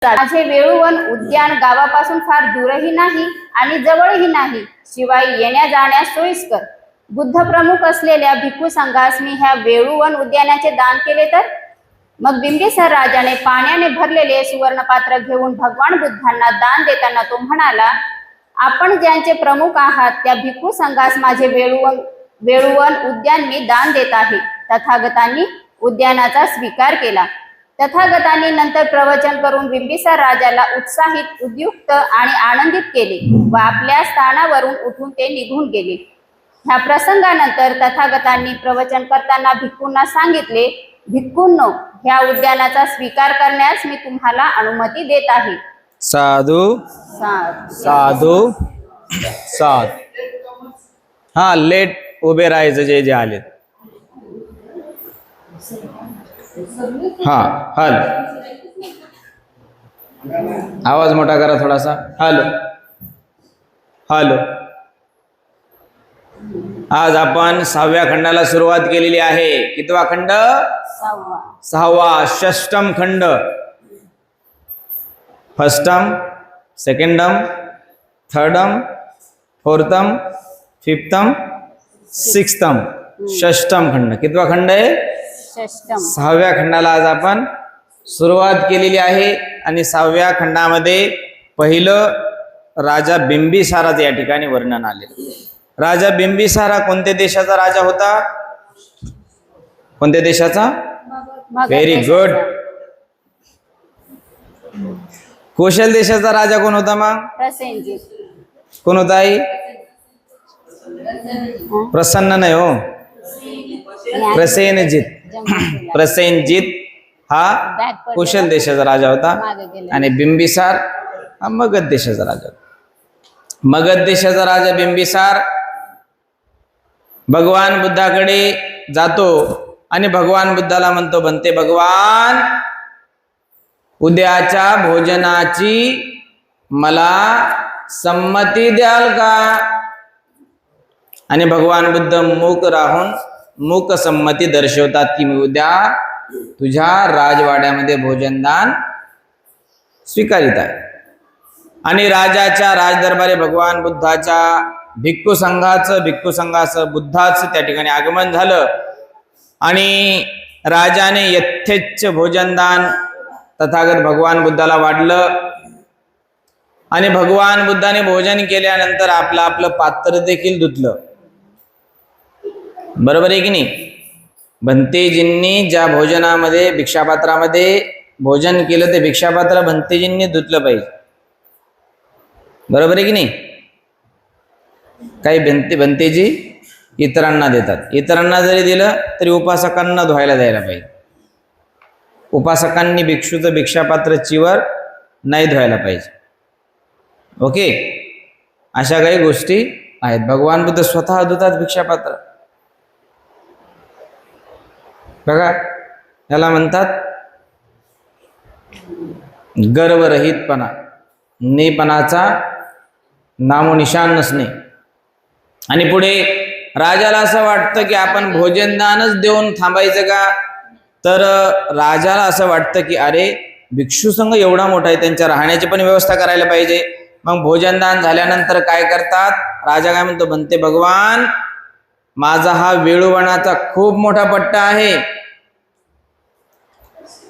माझे वेळुवन उद्यान गावापासून फार दूरही नाही आणि जवळही नाही, शिवाय येण्या जाण्यास सोयीस्कर. बुद्ध प्रमुख असलेल्या भिक्खू संघास मी ह्या वेळुवन उद्यानाचे दान केले तर? मग बिंबिसार राजाने पाण्याने भरलेले सुवर्णपात्र घेऊन भगवान बुद्धांना दान देताना तो म्हणाला, आपण ज्यांचे प्रमुख आहात त्या भिक्खू संघास माझे वेळुवन उद्यान मी दान देत आहे. तथागतांनी उद्यानाचा स्वीकार केला. तथागतांनी नंतर प्रवचन करून बिंबिसार राजाला उत्साहित, उद्युक्त आणि आनंदित केले व आपल्या स्थानावरून उठून ते निघून गेले. ह्या प्रसंगानंतर तथागतांनी प्रवचन करताना भिक्खूंना सांगितले, भिक्खूंनो, ह्या उद्यानाचा स्वीकार करण्यास मी तुम्हाला अनुमती देत आहे. साधू साधू साध. हा, लेट उभे राहायचं जे जे आलेत. हा, हल. आवाज मोठा करा थोडासा. Hello hello. आज आपण 6व्या खंडाला सुरुवात केलेली आहे. कितवा खंड? 6वा. षष्टम खंड. फर्स्टम, सेकंडम, थर्डम, फोर्थम, फिफ्थम, सिक्स्थम, षष्टम खंड. कितवा खंड आहे? 6व्या खंडाला आज आपण सुरुवात केलेली आहे. आणि 6व्या खंडामध्ये पहिलं राजा बिंबिसाराचं या ठिकाणी वर्णन आले. राजा बिंबिसार हा कोणत्या देशाचा राजा होता? कोणत्या देशाचा? Very good. कौशल देशाचा राजा कोण होता? मग कोण होता? आई प्रसन्न नाही हो, प्रसेनजित. प्रसेनजित हा कौशल देशाचा राजा होता आणि बिंबिसार हा मगध देशाचा राजा होता. मगध देशाचा राजा बिंबिसार भगवान बुद्धाकडे जातो आणि भगवान बुद्धाला म्हणतो, बनते भगवान, उद्याच्या भोजनाची मला संमती द्याल का? आणि भगवान बुद्ध मूक राहून मूक संमती दर्शवतात की मी उद्या तुझ्या राजवाड्यामध्ये भोजनदान स्वीकारित आहे. आणि राजाच्या राजदरबारी भगवान बुद्धाच्या भिक्खू संघाचं बुद्धाचं त्या ठिकाणी आगमन झालं. आणि राजाने यथेच्छ भोजनदान तथागत भगवान बुद्धाला वाढलं. आणि भगवान बुद्धाने भोजन केल्यानंतर आपलं पात्र देखील धुतलं. बरोबर आहे की नाही? भंतेजींनी ज्या भोजनामध्ये भिक्षापात्रामध्ये भोजन केलं ते भिक्षापात्र भंतेजींनी धुतलं पाहिजे. बरोबर आहे की नाही? काही भंतेजी इतरांना देतात. इतरांना जरी दिलं तरी उपासकांना धुवायला द्यायला पाहिजे. उपासकांनी भिक्षूचं भिक्षापात्र चिवर नाही धुवायला पाहिजे. ओके, अशा काही गोष्टी आहेत. भगवान बुद्ध स्वतः धुतात भिक्षापात्र. बघा, याला म्हणतात गर्वरहितपणा, नेपणाचा नामोनिशान नसणे. आणि पुढे राजाला असं वाटतं की आपण भोजनदानच देऊन थांबायचं का? तर राजाला असं वाटतं की अरे, भिक्षू संघ एवढा मोठा आहे, त्यांच्या राहण्याची पण व्यवस्था करायला पाहिजे. मग भोजनदान झाल्यानंतर काय करतात? राजा काय म्हणतो, बनते भगवान, माझा हा वेळुवनाचा खूप मोठा पट्टा आहे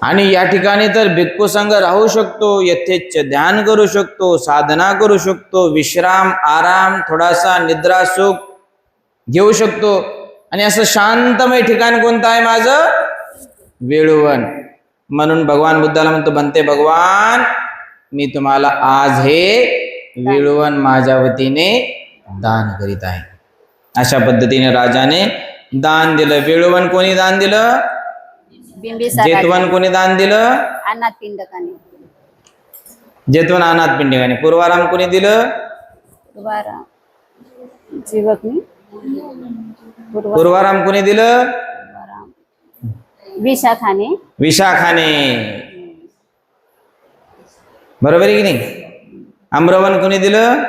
आणि या ठिकाणी तर भिक्खू संघ राहू शकतो, यथेच्छ ध्यान करू शकतो, साधना करू शकतो, विश्राम, आराम, थोडासा निद्रा सुख घेऊ शकतो. आणि असं शांतमय ठिकाण कोणतं आहे? माझं वेळुवन. म्हणून भगवान बुद्धाला म्हणतो, बनते भगवान, मी तुम्हाला आज हे वेळुवन माझ्या वतीने दान करीत आहे. अशा पद्धतीने राजाने दान दिलं. वेळुवन कोणी दान दिलं? जेतवन कोणी दान दिलं? अनाथ पिंडकाने. जेतवन अनाथ पिंडकाने. पूर्वाराम कोणी दिलं? पूर्वाराम कोणी दिलं? विशाखाने. विशाखाने. बरोबर आहे की नाही? आम्रवन कोणी दिलं?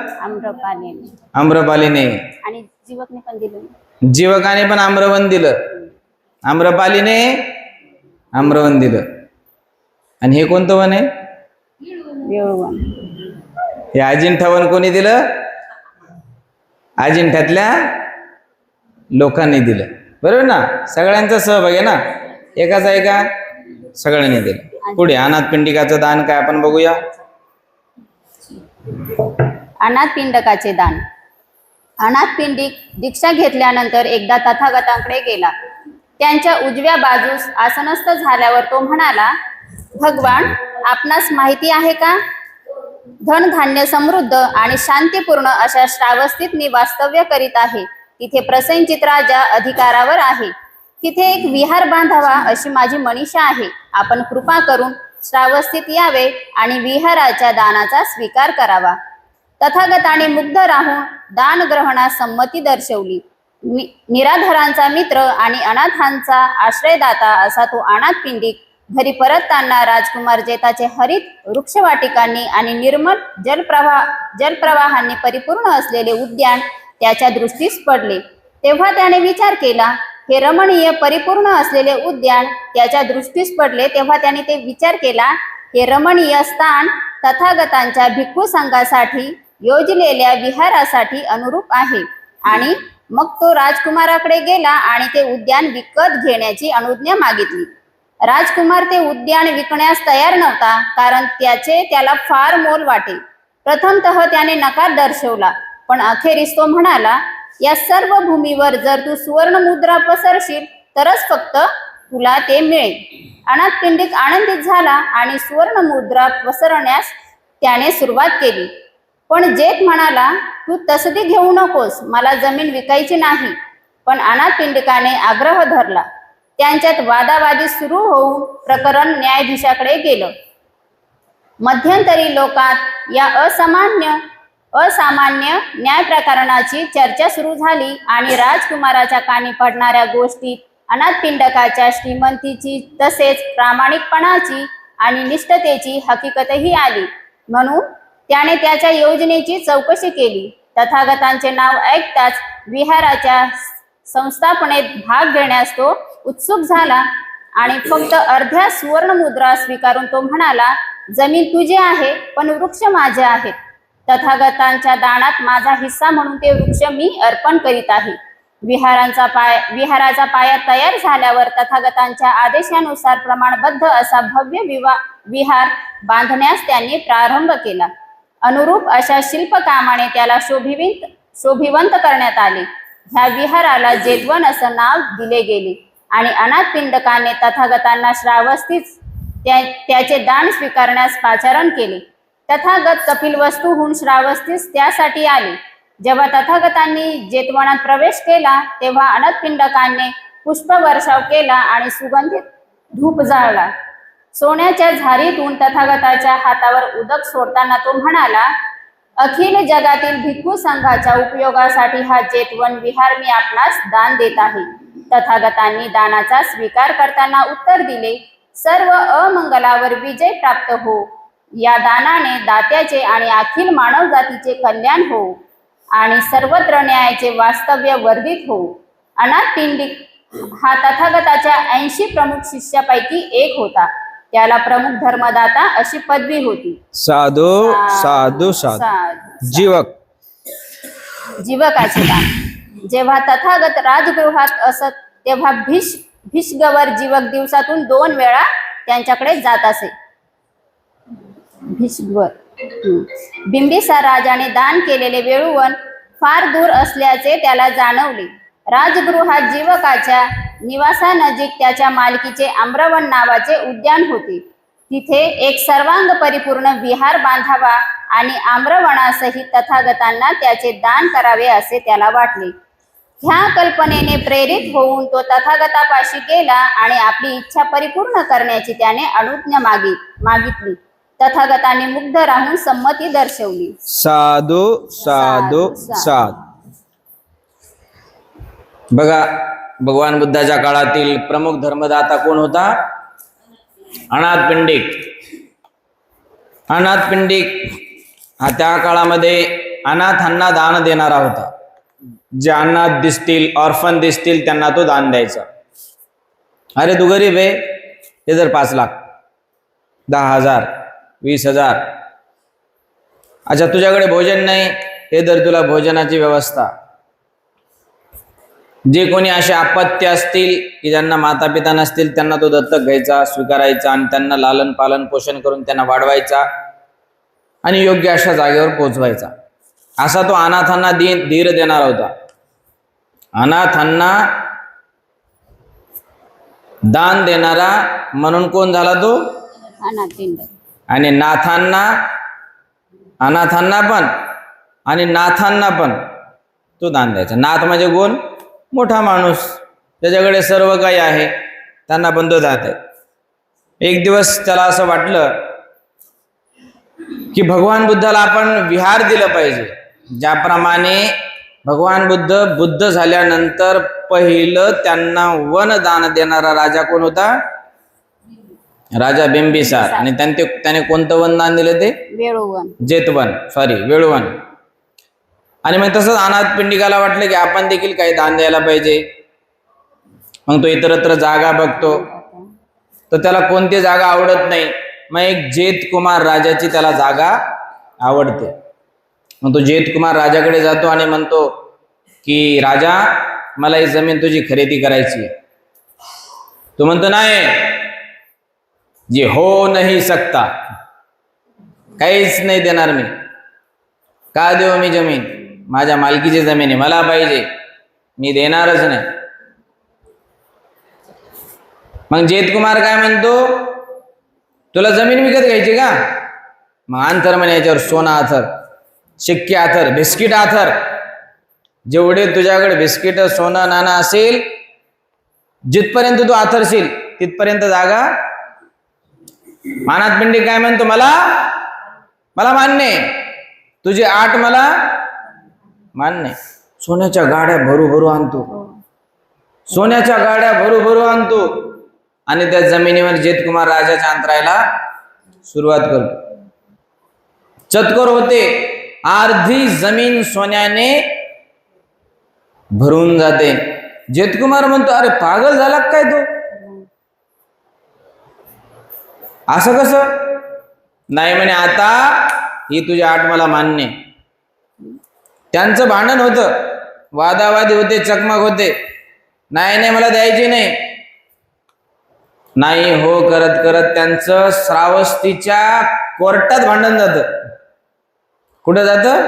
आम्रपालीने. आणि जीवकने पण दिलं. जीवकाने पण आम्रवन दिलं. आम्रपालीने आम्रवन दिलं. आणि हे कोणतं वन आहे? वेळूवन. हे अजिंठावन कोणी दिलं? अजिंठ्यातल्या लोकांनी दिलं, बरोबर ना? सगळ्यांचा सहभाग आहे ना, एकाच आहे का? सगळ्यांनी दिलं. पुढे अनाथ पिंडिकाचं दान काय आपण बघूया. अनाथ पिंडकाचे दान. अनाथ पिंडिक दीक्षा घेतल्यानंतर एकदा तथागतांकडे गेला. त्यांच्या उजव्या बाजूस आसनस्थ झाल्यावर तो म्हणाला, भगवान, आपणास माहिती आहे का, धनधान्य समृद्ध आणि शांतीपूर्ण अशा श्रावस्तीत मी वास्तव्य करीत आहे. तिथे प्रसेनजित राजा अधिकारावर आहे. तिथे एक विहार बांधावा अशी माझी मनीषा आहे. आपण कृपा करून श्रावस्तीत यावे आणि विहाराच्या दानाचा स्वीकार करावा. तथागताने मुग्ध राहून दान ग्रहणास संमती दर्शवली. निराधारांचा मित्र आणि अनाथांचा आश्रयदाता असा तो अनाथ पिंडिक घरी परतताना राजकुमार जेताचे हरित वृक्षवाटिकांनी आणि निर्मल जलप्रवाहांनी परिपूर्ण असलेले उद्यान त्याच्या दृष्टीस पडले. तेव्हा त्याने विचार केला, हे रमणीय परिपूर्ण असलेले उद्यान त्याच्या दृष्टीस पडले. तेव्हा त्याने ते विचार केला, हे रमणीय स्थान तथागतांच्या भिक्खू संघासाठी योजलेल्या विहारासाठी अनुरूप आहे. आणि मग तो राजकुमाराकडे गेला आणि ते उद्यान विकत घेण्याची अनुज्ञा मागितली. राजकुमार ते उद्यान विकण्यास तयार नव्हता, कारण त्याला फार मोल वाटे. प्रथमतः त्याने नकार दर्शवला, पण अखेरीस तो म्हणाला, या सर्व भूमीवर जर तू सुवर्ण मुद्रा पसरशील तरच फक्त तुला ते मिळेल. अनाथ पिंडिक आनंदित झाला आणि सुवर्ण मुद्रा पसरण्यास त्याने सुरुवात केली. पण जेत म्हणाला, तू तसदी घेऊ नकोस, मला जमीन विकायची नाही. पण अनाथ पिंडिकाने आग्रह धरला. त्यांच्यात वादावादी सुरू होऊन प्रकरण न्यायाधीशाकडे गेलं. मध्यंतरी लोकात या असामान्य न्याय प्रकरणाची चर्चा सुरू झाली आणि राजकुमाराच्या कानी पडणाऱ्या गोष्टीत अनाथ पिंडकाच्या श्रीमंतीची तसेच प्रामाणिकपणाची आणि निष्ठतेची हकीकतही आली. म्हणून त्याने त्याच्या योजनेची चौकशी केली. तथागतांचे नाव ऐकताच विहाराच्या संस्थापनेत भाग घेण्यास तो उत्सुक झाला आणि फक्त अर्ध्या सुवर्ण मुद्रा स्वीकारून तो म्हणाला, जमीन तुझी आहे पण वृक्ष माझे आहेत. तथागतांच्या दानात माझा हिस्सा म्हणून ते वृक्ष मी अर्पण करीत आहे. विहाराचा पाया तयार झाल्यावर तथागतांच्या आदेशानुसार प्रमाणबद्ध असा भव्य विहार बांधण्यास त्यांनी प्रारंभ केला. अनुरूप अशा शिल्पकामाने त्याला शोभिवंत करण्यात आले. ह्या विहाराला जेतवन असं नाव दिले गेले आणि अनाथ पिंडकाने तथागतांना श्रावस्तीत त्याचे दान स्वीकारण्यास पाचारण केले. तथागत कपिलवस्तूहून श्रावस्तीस त्यासाठी आले. जेव्हा तथागतांनी जेतवनात प्रवेश केला तेव्हा अनाथ पिंडकाने पुष्पवर्षाव केला आणि सुगंधित धूप जाळला. सोन्याच्या झारीतून तथागताच्या हातावर उदक सोडताना तो म्हणाला, अखिल जगातील भिक्खू संघाच्या उपयोगासाठी हा जेतवन विहार मी आपणास दान देत आहे. तथागतांनी दानाचा स्वीकार करताना उत्तर दिले, सर्व अमंगलावर विजय प्राप्त हो. या दानाने दात्याचे आणि अखिल मानव जातीचे कल्याण हो आणि सर्वत्र न्यायाचे वास्तव्य वर्धित हो. अनाथ पिंडिक हा तथागताच्या 80 प्रमुख शिष्यापैकी एक होता. त्याला प्रमुख धर्मदाता अशी पदवी होती. साधू साधू साधू जीवकाचे दान. जेव्हा तथागत राजगृहात असत तेव्हा भिष्गवर जीवक दिवसातून 2 वेळा त्यांच्याकडे जात असे. बिंबिसार राजाने दान केलेले वेळूवन फार दूर असल्याचे त्याला जाणवले. राजगृहात जीवकाच्या निवासानजीक त्याच्या मालकीचे आम्रवन नावाचे उद्यान होते. तिथे एक सर्वांग परिपूर्ण विहार बांधावा आणि आम्रवनासहित तथागतांना त्याचे दान करावे असे त्याला वाटले. ह्या कल्पनेने प्रेरित होऊन तो तथागतापाशी गेला आणि आपली इच्छा परिपूर्ण करण्याची त्याने अनुज्ञा मागितली. तथागतांनी मुग्ध राहून संमती दर्शवली. साधू साधू साध. बघा, भगवान बुद्धाच्या काळातील प्रमुख धर्मदाता कोण होता? अनाथ पिंडिक. अनाथ पिंडिक हा त्या काळामध्ये अनाथांना दान देणारा होता. जे अनाथ दिसतील, ऑर्फन दिसतील, त्यांना तो दान द्यायचा. अरे तू गरीब आहे, हे जर 5 लाख, 10,000, 20,000 अच्छा, तुझ्याकडे भोजन नाही, हे धर तुला भोजनाची व्यवस्था. जे कोणी असे अपत्य असतील की ज्यांना माता पिता नसतील त्यांना तो दत्तक घ्यायचा, स्वीकारायचा आणि त्यांना लालन पालन पोषण करून त्यांना वाढवायचा आणि योग्य अशा जागेवर पोचवायचा. असा तो अनाथांना धीर देणारा होता. अनाथांना दान देणारा म्हणून कोण झाला तो? अनाथपिंड. आणि अनाथांना पण आणि नाथांना पण तो दान द्यायचा. नाथ म्हणजे कोण? मोठा माणूस, त्याच्याकडे सर्व काही आहे, त्यांना पण तो दान आहे. एक दिवस त्याला असं वाटलं की भगवान बुद्धाला आपण विहार दिलं पाहिजे. ज्याप्रमाणे भगवान बुद्ध झाल्यानंतर पहिलं त्यांना वन दान देणारा राजा कोण होता? राजा बिंबिसार. आणि त्याने कोणतं वन दान दिलं? ते वेळुवन. वेळुवन. आणि मग तसंच अनाथ पिंडिकाला वाटलं की आपण देखील काही दान द्यायला पाहिजे. मग तो इतरत्र जागा बघतो, तर त्याला कोणती जागा आवडत नाही. मग एक जेत कुमार राजाची त्याला जागा आवडते. मग तो जेत कुमार राजाकडे जातो आणि म्हणतो की राजा, मला ही जमीन तुझी खरेदी करायची. तो म्हणतो नाही, जे हो नाही सकता, काहीच नाही देणार मी. का देऊ मी जमीन? माझ्या मालकीची जमीन आहे, मला पाहिजे, मी देणारच नाही. मग जेतकुमार काय म्हणतो, तुला जमीन विकत घ्यायची का? मग आंथर म्हणे याच्यावर सोना आथर, शिक्के आथर, बिस्किट आथर. जेवढे तुझ्याकडे बिस्किट सोनं नाणं असेल, जिथपर्यंत तू आथरशील तिथपर्यंत जागा. अनाथ पिंडिक काय म्हणतो, मला मान्य आहे, तुझे 8 मला मान्य. सोन्याच्या गाड्या भरू आणतो, सोन्याच्या गाड्या भरू आणतो आणि त्या जमिनीवर जेतकुमार राजाच्या अंतरायला सुरुवात करतो. चतकोर होते, अर्धी जमीन सोन्याने भरून जाते. जेतकुमार म्हणतो, अरे पागल झाला काय तू? असं कसं? नाही म्हणे, आता ही तुझी 8 मला मान्य. त्यांचं भांडण होतं, वादावादी होते, चकमक होते. नाही मला द्यायची नाही हो करत करत त्यांचं श्रावस्तीच्या कोर्टात भांडण जातं. कुठं जातं?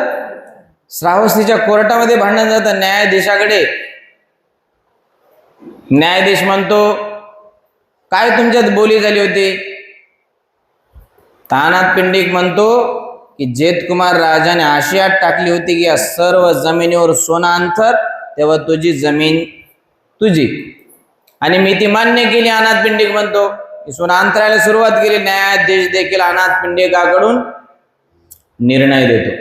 श्रावस्तीच्या कोर्टामध्ये भांडण जातं, न्यायाधीशाकडे. न्यायाधीश म्हणतो, काय तुमच्यात बोली झाली होती? अनाथ पिंडिक म्हणतो की जेतकुमार राजाने अशी आट टाकली होती की या सर्व जमिनीवर सोना अंतर, तेव्हा तुझी जमीन तुझी. आणि मी ती मान्य केली. अनाथ पिंडिक म्हणतो की सोना अंतरायला सुरुवात केली. न्यायाधीश देखील अनाथ पिंडिकाकडून निर्णय देतो.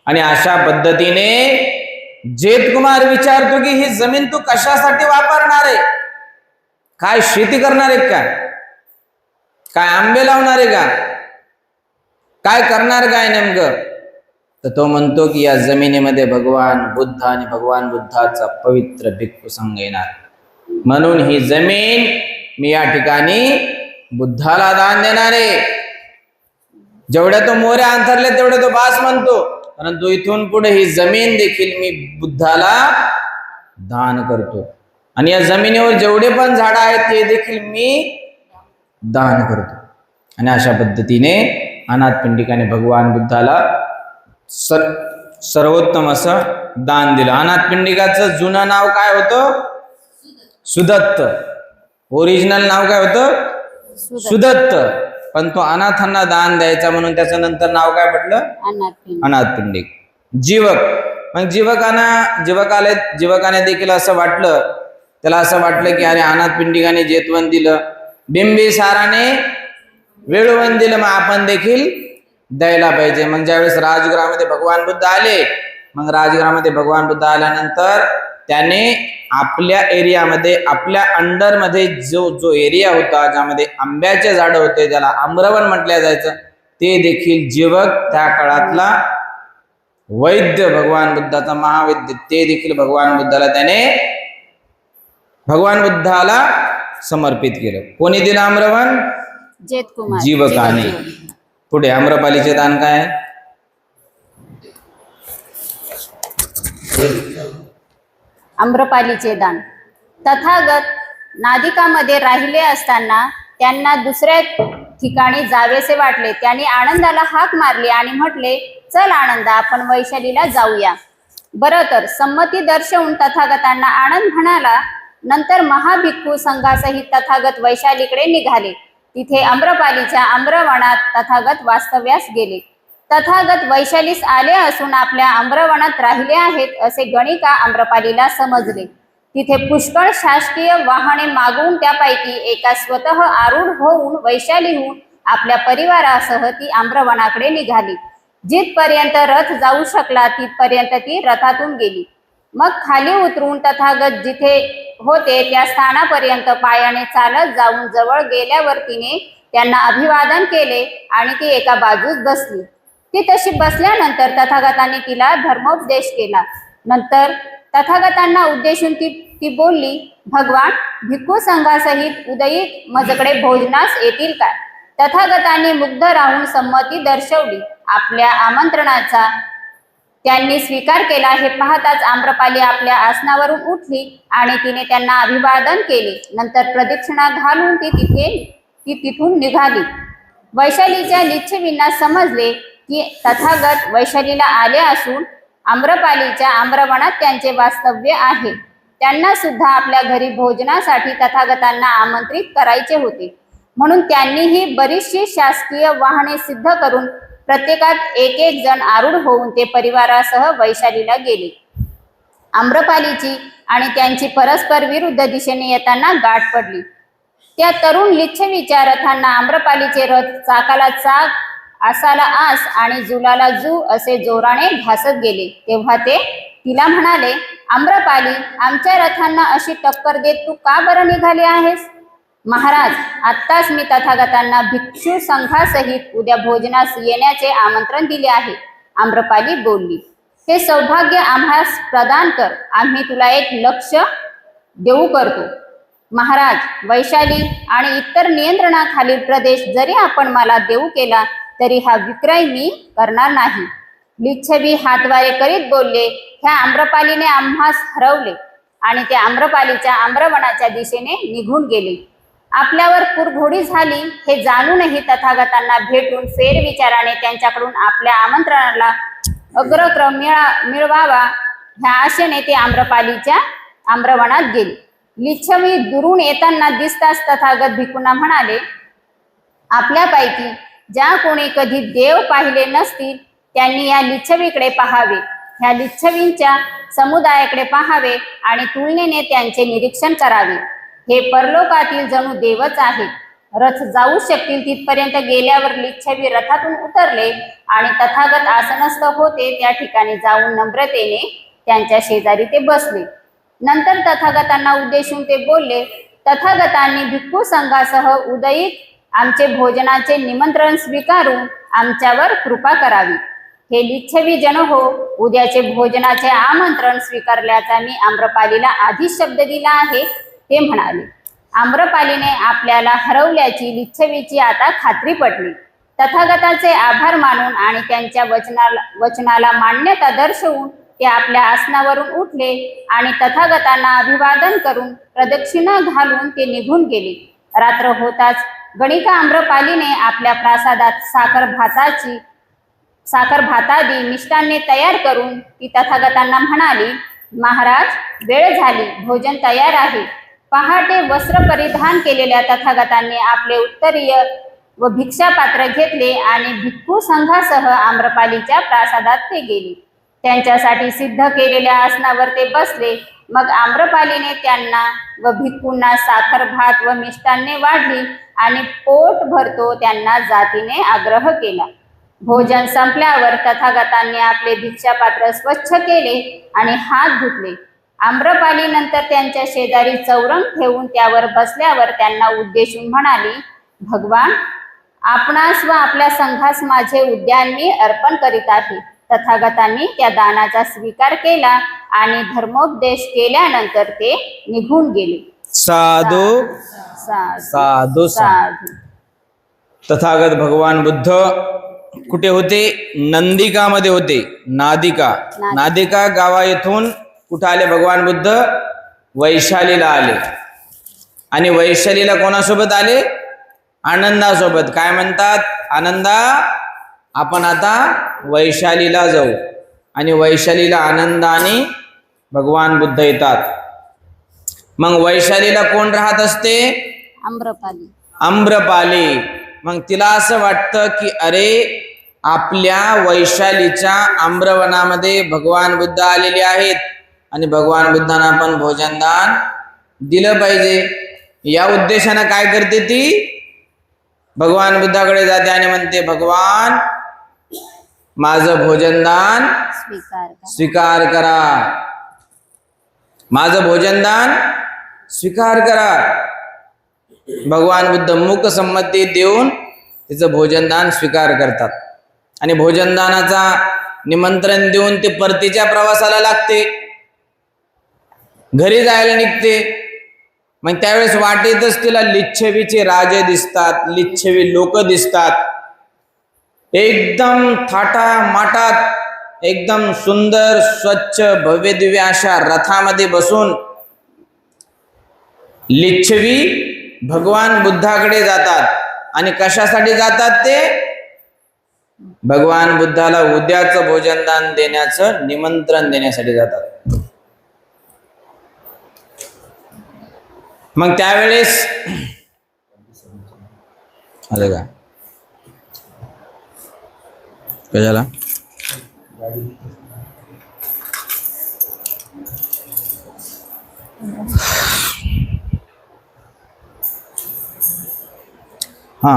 आणि अशा पद्धतीने जेतकुमार विचारतो की ही जमीन तू कशासाठी वापरणार आहे? काय शेती करणार आहे का? काय आंबे लावणार आहे का? काय करणार काय नेमकं? तर तो म्हणतो की या जमिनीमध्ये भगवान बुद्ध आणि भगवान बुद्धाचा पवित्र भिक्खू संघ येणार, म्हणून ही जमीन मी या ठिकाणी बुद्धाला दान देणार आहे. जेवढ्या तो मोऱ्या अंथरले तेवढे तो बास म्हणतो, परंतु इथून पुढे ही जमीन देखील मी बुद्धाला दान करतो. आणि या जमिनीवर जेवढे पण झाडं आहेत ते देखील मी दान करतो. आणि अशा पद्धतीने अनाथ पिंडिकाने भगवान बुद्धाला सर्वोत्तम असं दान दिलं. अनाथ पिंडिकाचं जुनं नाव काय होतं? सुदत्त. ओरिजिनल नाव काय होतं? सुदत्त. पण तो अनाथांना दान द्यायचा म्हणून त्याचं नंतर नाव काय पडलं? अनाथ पिंडिक. जीवक. मग जीवकाने देखील असं वाटलं, त्याला असं वाटलं की अरे अनाथ पिंडिकाने जेतवन दिलं, बिंबिसाराने वेळुवन दिलं, मग आपण देखील द्यायला पाहिजे. मग ज्यावेळेस राजगृहामध्ये भगवान बुद्ध आले, मग राजगृहामध्ये भगवान बुद्ध आल्यानंतर त्याने आपल्या एरियामध्ये, आपल्या अंडरमध्ये जो एरिया होता ज्यामध्ये आंब्याचे झाडं होते, ज्याला आम्रवन म्हटलं जायचं, ते देखील जीवक, त्या काळातला वैद्य भगवान बुद्धाचा महावैद्य, ते देखील भगवान बुद्धाला समर्पित केलं. कोणी दिलं आम्रवन? जीवकाने. पुढे आम्रपालीचे दान काय? आम्रपालीचे दान. तथागत नादिकामध्ये राहिले असताना त्यांना दुसऱ्या ठिकाणी जावेसे वाटले. त्यांनी आनंदाला हाक मारली आणि म्हटले, चल आनंदा, आपण वैशालीला जाऊया. बरं तर संमती दर्शवून तथागतांना आनंद म्हणाला. नंतर महाभिक्खू संघासहित तथागत वैशालीकडे निघाले. तिथे आम्रपालीच्या आम्रवनात तथागत वास्तव्यास गेले. तथागत वैशालीस आले असून आपल्या आम्रवनात राहिले आहेत असे गणिका आम्रपालीला समजले. तिथे पुष्कळ शासकीय वाहने मागवून त्यापैकी एका स्वतः आरूढ होऊन वैशालीहून आपल्या परिवारासह ती आम्रवनाकडे निघाली. जिथपर्यंत रथ जाऊ शकला तिथपर्यंत ती रथातून गेली. मग खाली उतरून तथागत जिथे होते त्या स्थानापर्यंत पायाने चालत जाऊन जवळ गेल्यावर तिने त्यांना अभिवादन केले आणि ती एका बाजूस बसली. ती तशी बसल्यानंतर तथागतांनी तिला धर्मोपदेश केला. नंतर तथागतांना उद्देशून ती बोलली, भगवान, भिक्खू संघासहित उदयीत मजकडे भोजनास येतील काय? तथागतांनी मुग्ध राहून संमती दर्शवली. आपल्या आमंत्रणाचा त्यांनी स्वीकार केला. हे पाहताच आम्रपाली आपल्या आसनावरून उठली आणि तिने त्यांना अभिवादन केले. नंतर प्रदक्षिणा घालून ती तिथून निघाली. वैशालीच्या लिच्छवींना समजले की तथागत वैशालीला आले असून आम्रपालीच्या आम्रवनात त्यांचे वास्तव्य आहे. त्यांना सुद्धा आपल्या घरी भोजनासाठी तथागतांना आमंत्रित करायचे होते. म्हणून त्यांनीही बरीचशी शासकीय वाहने सिद्ध करून प्रत्येकात एक एक जण आरूढ होऊन ते परिवारासह वैशालीला गेले. आम्रपालीची आणि त्यांची परस्पर विरुद्ध दिशेने येताना गाठ पडली. त्या तरुण लिच्छवीच्या रथांना आम्रपालीचे रथ चाकाला चाक, आसाला आस आणि जुलाला जू असे जोराने घासत गेले. तेव्हा ते तिला म्हणाले, आम्रपाली, आमच्या रथांना अशी टक्कर देत तू का बरं निघाली आहेस? महाराज, आत्ताच मी तथागतांना भिक्षू संघासहित उद्या भोजनास येण्याचे आमंत्रण दिले आहे. आम्रपाली बोलली, हे सौभाग्य आम्हास प्रदान कर. आम्ही तुला एक लक्ष देऊ करतो. महाराज, वैशाली आणि इतर नियंत्रणाखालील प्रदेश जरी आपण मला देऊ केला तरी हा विक्रय मी करणार नाही. लिच्छवी हातवारे करीत बोलले, ह्या आम्रपालीने आम्हास हरवले. आणि ते आम्रपालीच्या आम्रवनाच्या दिशेने निघून गेले. आपल्यावर कुरघोडी झाली हे जाणूनही तथागतांना भेटून फेरविचाराने त्यांच्याकडून आपल्या आमंत्रणाला अग्रक्रम मिळवावा ह्या आशेने ते आम्रपालीच्या आम्रवनात गेले. लिच्छवी दुरून येताना दिसताच तथागत भिक्खूंना म्हणाले, आपल्यापैकी ज्या कोणी कधी देव पाहिले नसतील त्यांनी या लिच्छवीकडे पाहावे. ह्या लिच्छवींच्या समुदायाकडे पाहावे आणि तुलनेने त्यांचे निरीक्षण करावे. हे परलोकातील जणू देवच आहेत. रथ जाऊ शकतील तिथपर्यंत गेल्यावर लिच्छवी रथातून उतरले आणि तथागत आसनस्थ होते त्या ठिकाणी जाऊन नम्रतेने त्यांच्या शेजारी ते बसले. नंतर तथागतांना उद्देशून ते बोलले, तथागतांनी भिक्खू संघासह उदयीत आमचे भोजनाचे निमंत्रण स्वीकारून आमच्यावर कृपा करावी. हे लिच्छवी जन हो, उद्याचे भोजनाचे आमंत्रण स्वीकारल्याचा मी आम्रपालीला आधीच शब्द दिला आहे. ते म्हणाले. आम्रपालीने आपल्याला हरवल्याची लिच्छवीची आता खात्री पटली. तथागताचे आभार मानून आणि त्यांच्या वचनाला मान्यता दर्शवून ते आपल्या आसनावरून उठले आणि तथागतांना अभिवादन करून प्रदक्षिणा घालून ते निघून गेले. रात्र होताच गणिका आम्रपालीने आपल्या प्रासादात साखर भातादी मिष्टान्ने तयार करून ती तथागतांना म्हणाली, महाराज, वेळ झाली, भोजन तयार आहे. पहाटे वस्त्र परिधान केलेल्या तथागतांनी आपले उत्तरीय व भिक्षापात्र घेतले आणि भिक्खू संघासह आम्रपालीच्या प्रासादात ते गेले. त्यांच्यासाठी सिद्ध केलेल्या आसनावर ते बसले. मग आम्रपालीने त्यांना व भिक्खूंना साखर भात व मिष्टान्ने वाढली आणि पोट भरतो त्यांना जातीने आग्रह केला. भोजन संपल्यावर तथागतांनी आपले भिक्षापात्र स्वच्छ केले आणि हात धुतले. आम्रपाली नंतर त्यांच्या शेजारी चौरंग ठेवून त्यावर बसल्यावर त्यांना उद्देशून म्हणाली, भगवान, आपणास व आपल्या संघास माझे उद्यान मी अर्पण करीत आहे. तथागतांनी त्या दानाचा स्वीकार केला आणि धर्मोपदेश केल्यानंतर ते निघून गेले. साधू साधू साधू. तथागत भगवान बुद्ध कुठे होते? नंदिकामध्ये होते. नादिका गावा येथून कुठे आले भगवान बुद्ध? वैशालीला आले. आणि वैशालीला कोणासोबत आले? आनंदासोबत. काय म्हणतात? आनंदा, आपण आता वैशालीला जाऊ. आणि वैशालीला आनंद आणि भगवान बुद्ध येतात. मग वैशालीला कोण राहत असते? आम्रपाली. मग तिला असं वाटतं की अरे, आपल्या वैशालीच्या आम्रवनामध्ये भगवान बुद्ध आलेले आहेत आणि भगवान बुद्धांना आपण भोजनदान दिलं पाहिजे. या उद्देशानं काय करते ती? भगवान बुद्धाकडे जाते आणि म्हणते, भगवान, माझं भोजनदान स्वीकार करा. माझं भोजनदान स्वीकार करा. भगवान बुद्ध मूक संमती देऊन तिचं भोजनदान स्वीकार करतात. आणि भोजनदानाचा निमंत्रण देऊन ते परतीच्या प्रवासाला लागते, घरी जायला निघते. मग त्यावेळेस वाटेतच तिला लिच्छवीचे राजे दिसतात, लिच्छवी लोक दिसतात. एकदम थाटा माटात, एकदम सुंदर स्वच्छ भव्य दिव्य अशा रथामध्ये बसून लिच्छवी भगवान बुद्धाकडे जातात. आणि कशासाठी जातात ते? भगवान बुद्धाला उद्याचं भोजनदान देण्याचं निमंत्रण देण्यासाठी जातात. मग त्यावेळेस आलं का? कशाला? हा,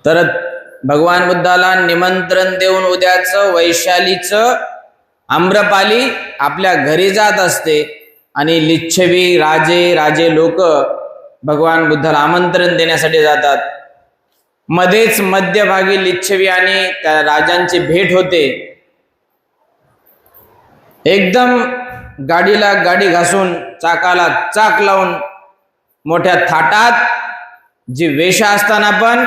तर भगवान बुद्धाला निमंत्रण देऊन उद्याचं वैशालीचं आम्रपाली आपल्या घरी जात असते. आणि लिच्छवी राजे लोक भगवान बुद्धाला आमंत्रण देण्यासाठी जातात. मध्येच मध्यभागी लिच्छवी आणि त्या राजांची भेट होते. एकदम गाडीला गाडी घासून, चाकाला चाक लावून, मोठ्या थाटात जी वेशा असताना पण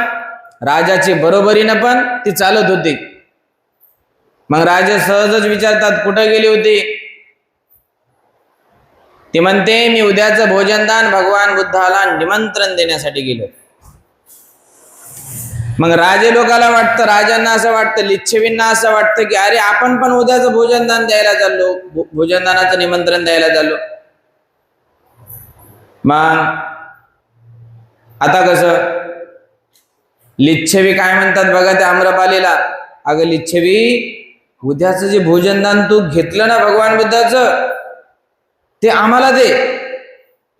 राजाची बरोबरीनं पण ती चालत होती. मग राजे सहजच विचारतात, कुठं गेली होती? ती म्हणते, मी उद्याचं भोजनदान भगवान बुद्धाला निमंत्रण देण्यासाठी गेलो. मग राजे लोकाला वाटतं, राजांना असं वाटतं, लिच्छवींना असं वाटतं की अरे, आपण पण उद्याचं भोजनदान द्यायला चाललो, भोजनदानाचं निमंत्रण द्यायला चाललो. मग आता कसं? लिच्छवी काय म्हणतात बघा त्या आम्रपालीला, अगं लिच्छवी, उद्याचं जे भोजनदान तू घेतलं ना भगवान बुद्धाचं, ते आम्हाला दे.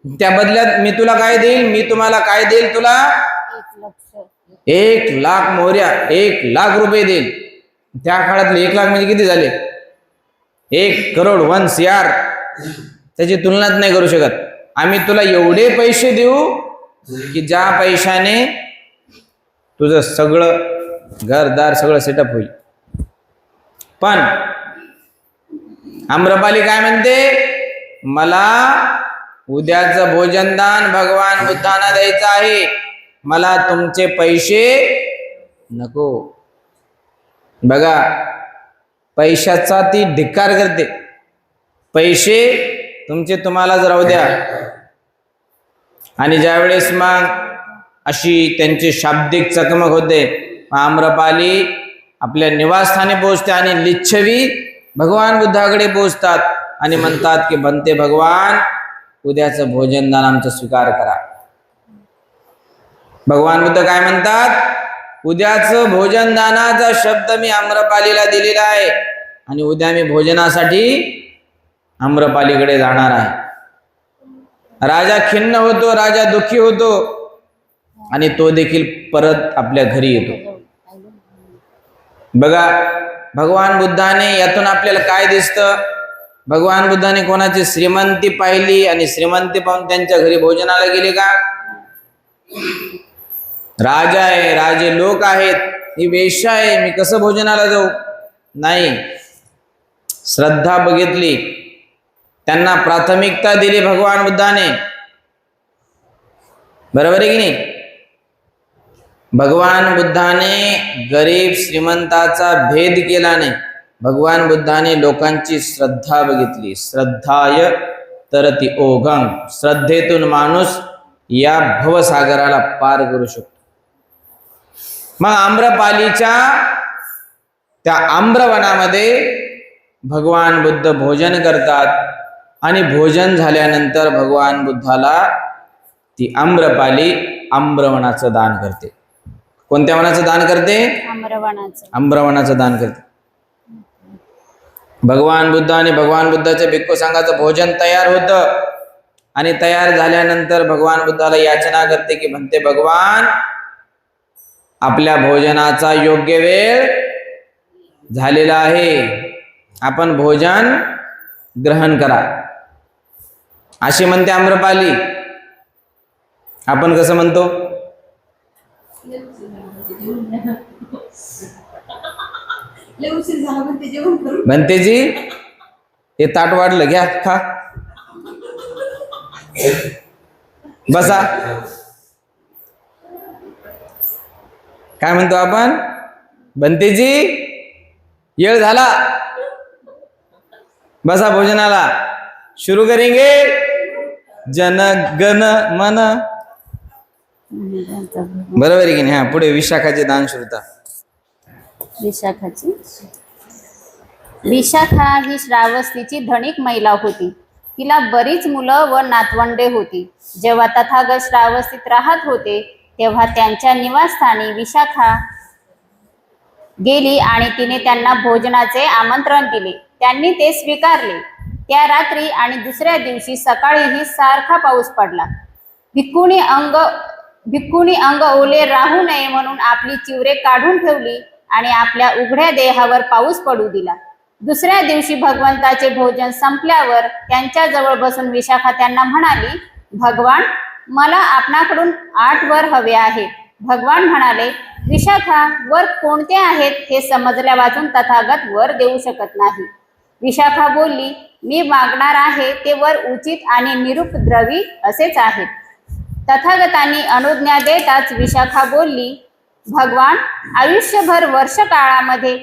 त्या बदल्यात मी तुला काय देईल? मी तुम्हाला काय देईल? तुला 1,00,000 मोहऱ्या, 1,00,000 रुपये देईल. त्या काळातले 1,00,000 म्हणजे किती झाले? 1 करोड, 1 CR. त्याची तुलनाच नाही करू शकत. आम्ही तुला एवढे पैसे देऊ की ज्या पैशाने तुझं सगळं घरदार सगळं सेटअप होईल. पण आम्रपाली काय म्हणते? मला उद्याचं भोजनदान भगवान बुद्धांना द्यायचं आहे, मला तुमचे पैसे नको. बघा, पैशाचा ती धिक्कार करते. पैसे तुमचे तुम्हालाच राहू द्या. आणि ज्यावेळेस मग अशी त्यांची शाब्दिक चकमक होते, आम्रपाली आपल्या निवासस्थानी पोहोचते आणि लिच्छवी भगवान बुद्धाकडे पोहोचतात आणि म्हणतात की बनते भगवान, उद्याचं भोजनदान आमचं स्वीकार करा. भगवान बुद्ध काय म्हणतात? उद्याचं भोजनदानाचा शब्द मी आम्रपालीला दिलेला आहे आणि उद्या मी भोजनासाठी आम्रपालीकडे जाणार आहे. राजा खिन्न होतो, राजा दुःखी होतो आणि तो देखील परत आपल्या घरी येतो. बघा, भगवान बुद्धाने यातून आपल्याला काय दिसतं? भगवान बुद्धाने कोणाची श्रीमंती पाहिली आणि श्रीमंती पाहून त्यांच्या घरी भोजनाला गेले का? राजा आहे, राजे लोक आहेत, ही वेश्या आहे, मी कसं भोजनाला जाऊ? नाही. श्रद्धा बघितली, त्यांना प्राथमिकता दिली भगवान बुद्धाने. बरोबर आहे की नाही? भगवान बुद्धाने गरीब श्रीमंताचा भेद केला नाही. भगवान बुद्धाने लोकांची श्रद्धा बघितली. श्रद्धाय तरती ओघम, श्रद्धेतून माणूस या भवसागराला पार करू शकतो. मग आम्रपालीच्या त्या आम्रवनामध्ये भगवान बुद्ध भोजन करतात आणि भोजन झाल्यानंतर भगवान बुद्धाला ती आम्रपाली आम्रवनाचं दान करते. कोणत्या वनाचं दान करते? आम्रवनाचं दान करते. भगवान बुद्ध आणि भगवान बुद्धाच्या भिक्खू संघाचं भोजन तयार होतं आणि तयार झाल्यानंतर भगवान बुद्धाला याचना करते की म्हणते, भगवान आपल्या भोजनाचा योग्य वेळ झालेला आहे, आपण भोजन ग्रहण करा, अशी म्हणते आम्रपाली. आपण कसं म्हणतो? म्हणते जी हे ताट वाढलं, घ्या खा, बसा. काय म्हणतो आपण? बनतेजी येळ झाला, बसा भोजनाला, शुरू करेंगे. जन गण मन, बरोबर आहे की नाही? हा, पुढे विशाखाचे दान श्रुता. विशाखा ही श्रावस्तीची धनिक महिला होती. तिला बरीच मुलं व नातवंडे होती. जेव्हा तथागत श्रावस्तीत राहत होते तेव्हा त्यांच्या निवासस्थानी विशाखा गेली आणि तिने त्यांना भोजनाचे आमंत्रण दिले. त्यांनी ते स्वीकारले. त्या रात्री आणि दुसऱ्या दिवशी सकाळीही सारखा पाऊस पडला. भिक्खूंनी अंग ओले राहू नये म्हणून आपली चिवरे काढून ठेवली आणि आपल्या उघड्या देहावर पाऊस पडू दिला. दुसऱ्या दिवशी भगवंताचे भोजन संपल्यावर त्यांच्या जवळ बसून विशाखा त्यांना म्हणाली, भगवान, मला आपणाकडून 8 वर हवे आहेत. भगवान म्हणाले, विशाखा, वर कोणते आहेत हे समजल्या वाचून तथागत वर देऊ शकत नाही. विशाखा बोलली, मी मागणार आहे ते वर उचित आणि निरुपद्रवी असेच आहेत. तथागतांनी अनुज्ञा देताच विशाखा बोलली, भगवान, आयुष्यभर वर्ष काळामध्ये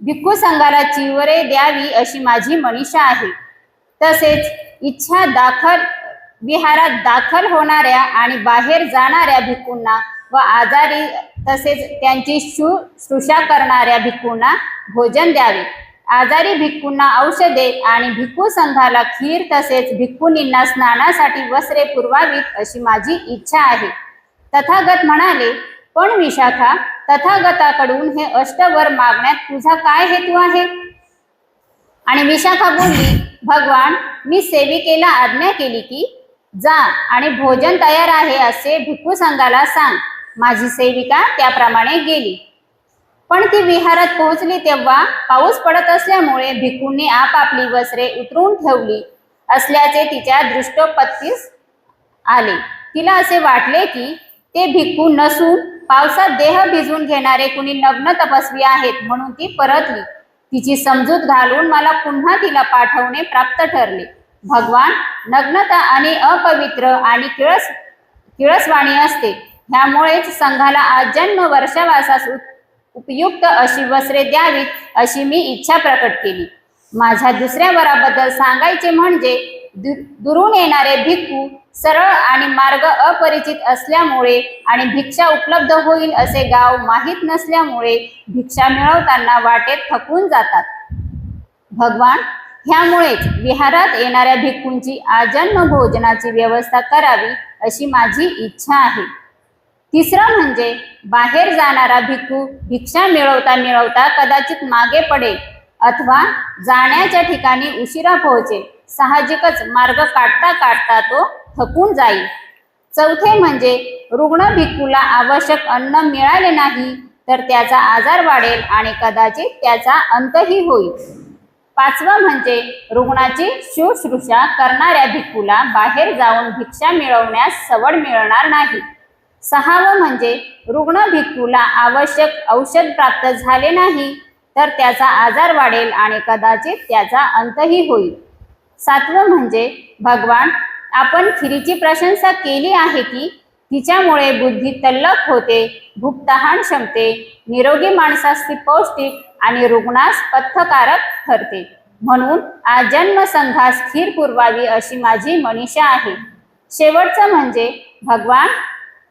भिक्खू संघाला चिवरे द्यावी अशी माझी मनीषा आहे. तसेच इच्छा दाखल विहारात दाखल होणाऱ्या आणि बाहेर जाणाऱ्या भिक्खूंना व आजारी तसेच त्यांची शुश्रूषा करणाऱ्या भिक्खूंना भोजन द्यावे. आजारी भिक्खूंना औषधे आणि भिक्खू संघाला खीर तसेच भिक्खुनींना स्नानासाठी वस्त्रे पुरवावीत अशी माझी इच्छा आहे. तथागत म्हणाले, पण विशाखा, तथागताकडून हे अष्टवर मागण्यात तुझा काय हेतू आहे? आणि विशाखा बोलली, भगवान, मी सेविकेला आज्ञा केली की जा आणि भोजन तयार आहे असे भिक्खू संघाला सांग. माझी सेविका त्याप्रमाणे गेली. पण ती विहारात पोहोचली तेव्हा पाऊस पडत असल्यामुळे भिक्खूंनी आपापली वस्त्रे उतरून ठेवली असल्याचे तिच्या दृष्टोपत्तीस आले. तिला असे वाटले की ते भिक्खू नसून पावसात देह भिजवून घेणारे कुणी नग्न तपस्वी आहेत, म्हणून ती परतली. तिची समजूत घालून मला पुन्हा तिला पाठवणे प्राप्त ठरले. भगवान, नग्नता आणि अपवित्र आणि किळसवाणी असते. ह्यामुळेच संघाला आजन्म वर्षावासास उपयुक्त अशी वस्त्रे द्यावीत अशी मी इच्छा प्रकट केली. माझ्या दुसऱ्या वराबद्दल सांगायचे म्हणजे दुरून येणारे भिक्खू सरळ आणि मार्ग अपरिचित असल्यामुळे आणि भिक्षा उपलब्ध होईल असे गाव माहीत नसल्यामुळे भिक्षा मिळवताना वाटेत थकून जातात. भगवान, ह्यामुळेच विहारात येणाऱ्या भिक्खूंची आजन्म भोजनाची व्यवस्था करावी अशी माझी इच्छा आहे. तिसरं म्हणजे बाहेर जाणारा भिक्खू भिक्षा मिळवता मिळवता कदाचित मागे पडेल अथवा जाण्याच्या ठिकाणी उशिरा पोहोचेल. साहजिकच मार्ग काढता काढता तो थकून जाईल. चौथे म्हणजे रुग्ण भिक्खूला आवश्यक अन्न मिळाले नाही तर त्याचा आजार वाढेल आणि कदाचित त्याचा अंतही होईल. पाचवं म्हणजे रुग्णाची शुश्रूषा करणाऱ्या भिक्खूला बाहेर जाऊन भिक्षा मिळवण्यास सवड मिळणार नाही. सहावं म्हणजे रुग्ण भिक्खूला आवश्यक औषध प्राप्त झाले नाही तर त्याचा आजार वाढेल आणि कदाचित त्याचा अंतही होईल. सातवं म्हणजे भगवान, आपण खिरीची प्रशंसा केली आहे की तिच्यामुळे बुद्धी तल्लख होते, भूक तहान शमते, निरोगी माणसास ती पौष्टिक आणि रुग्णास पथ्यकारक ठरते. म्हणून आजन्म संघास खीर पुरवावी अशी माझी मनीषा आहे. शेवटचं म्हणजे भगवान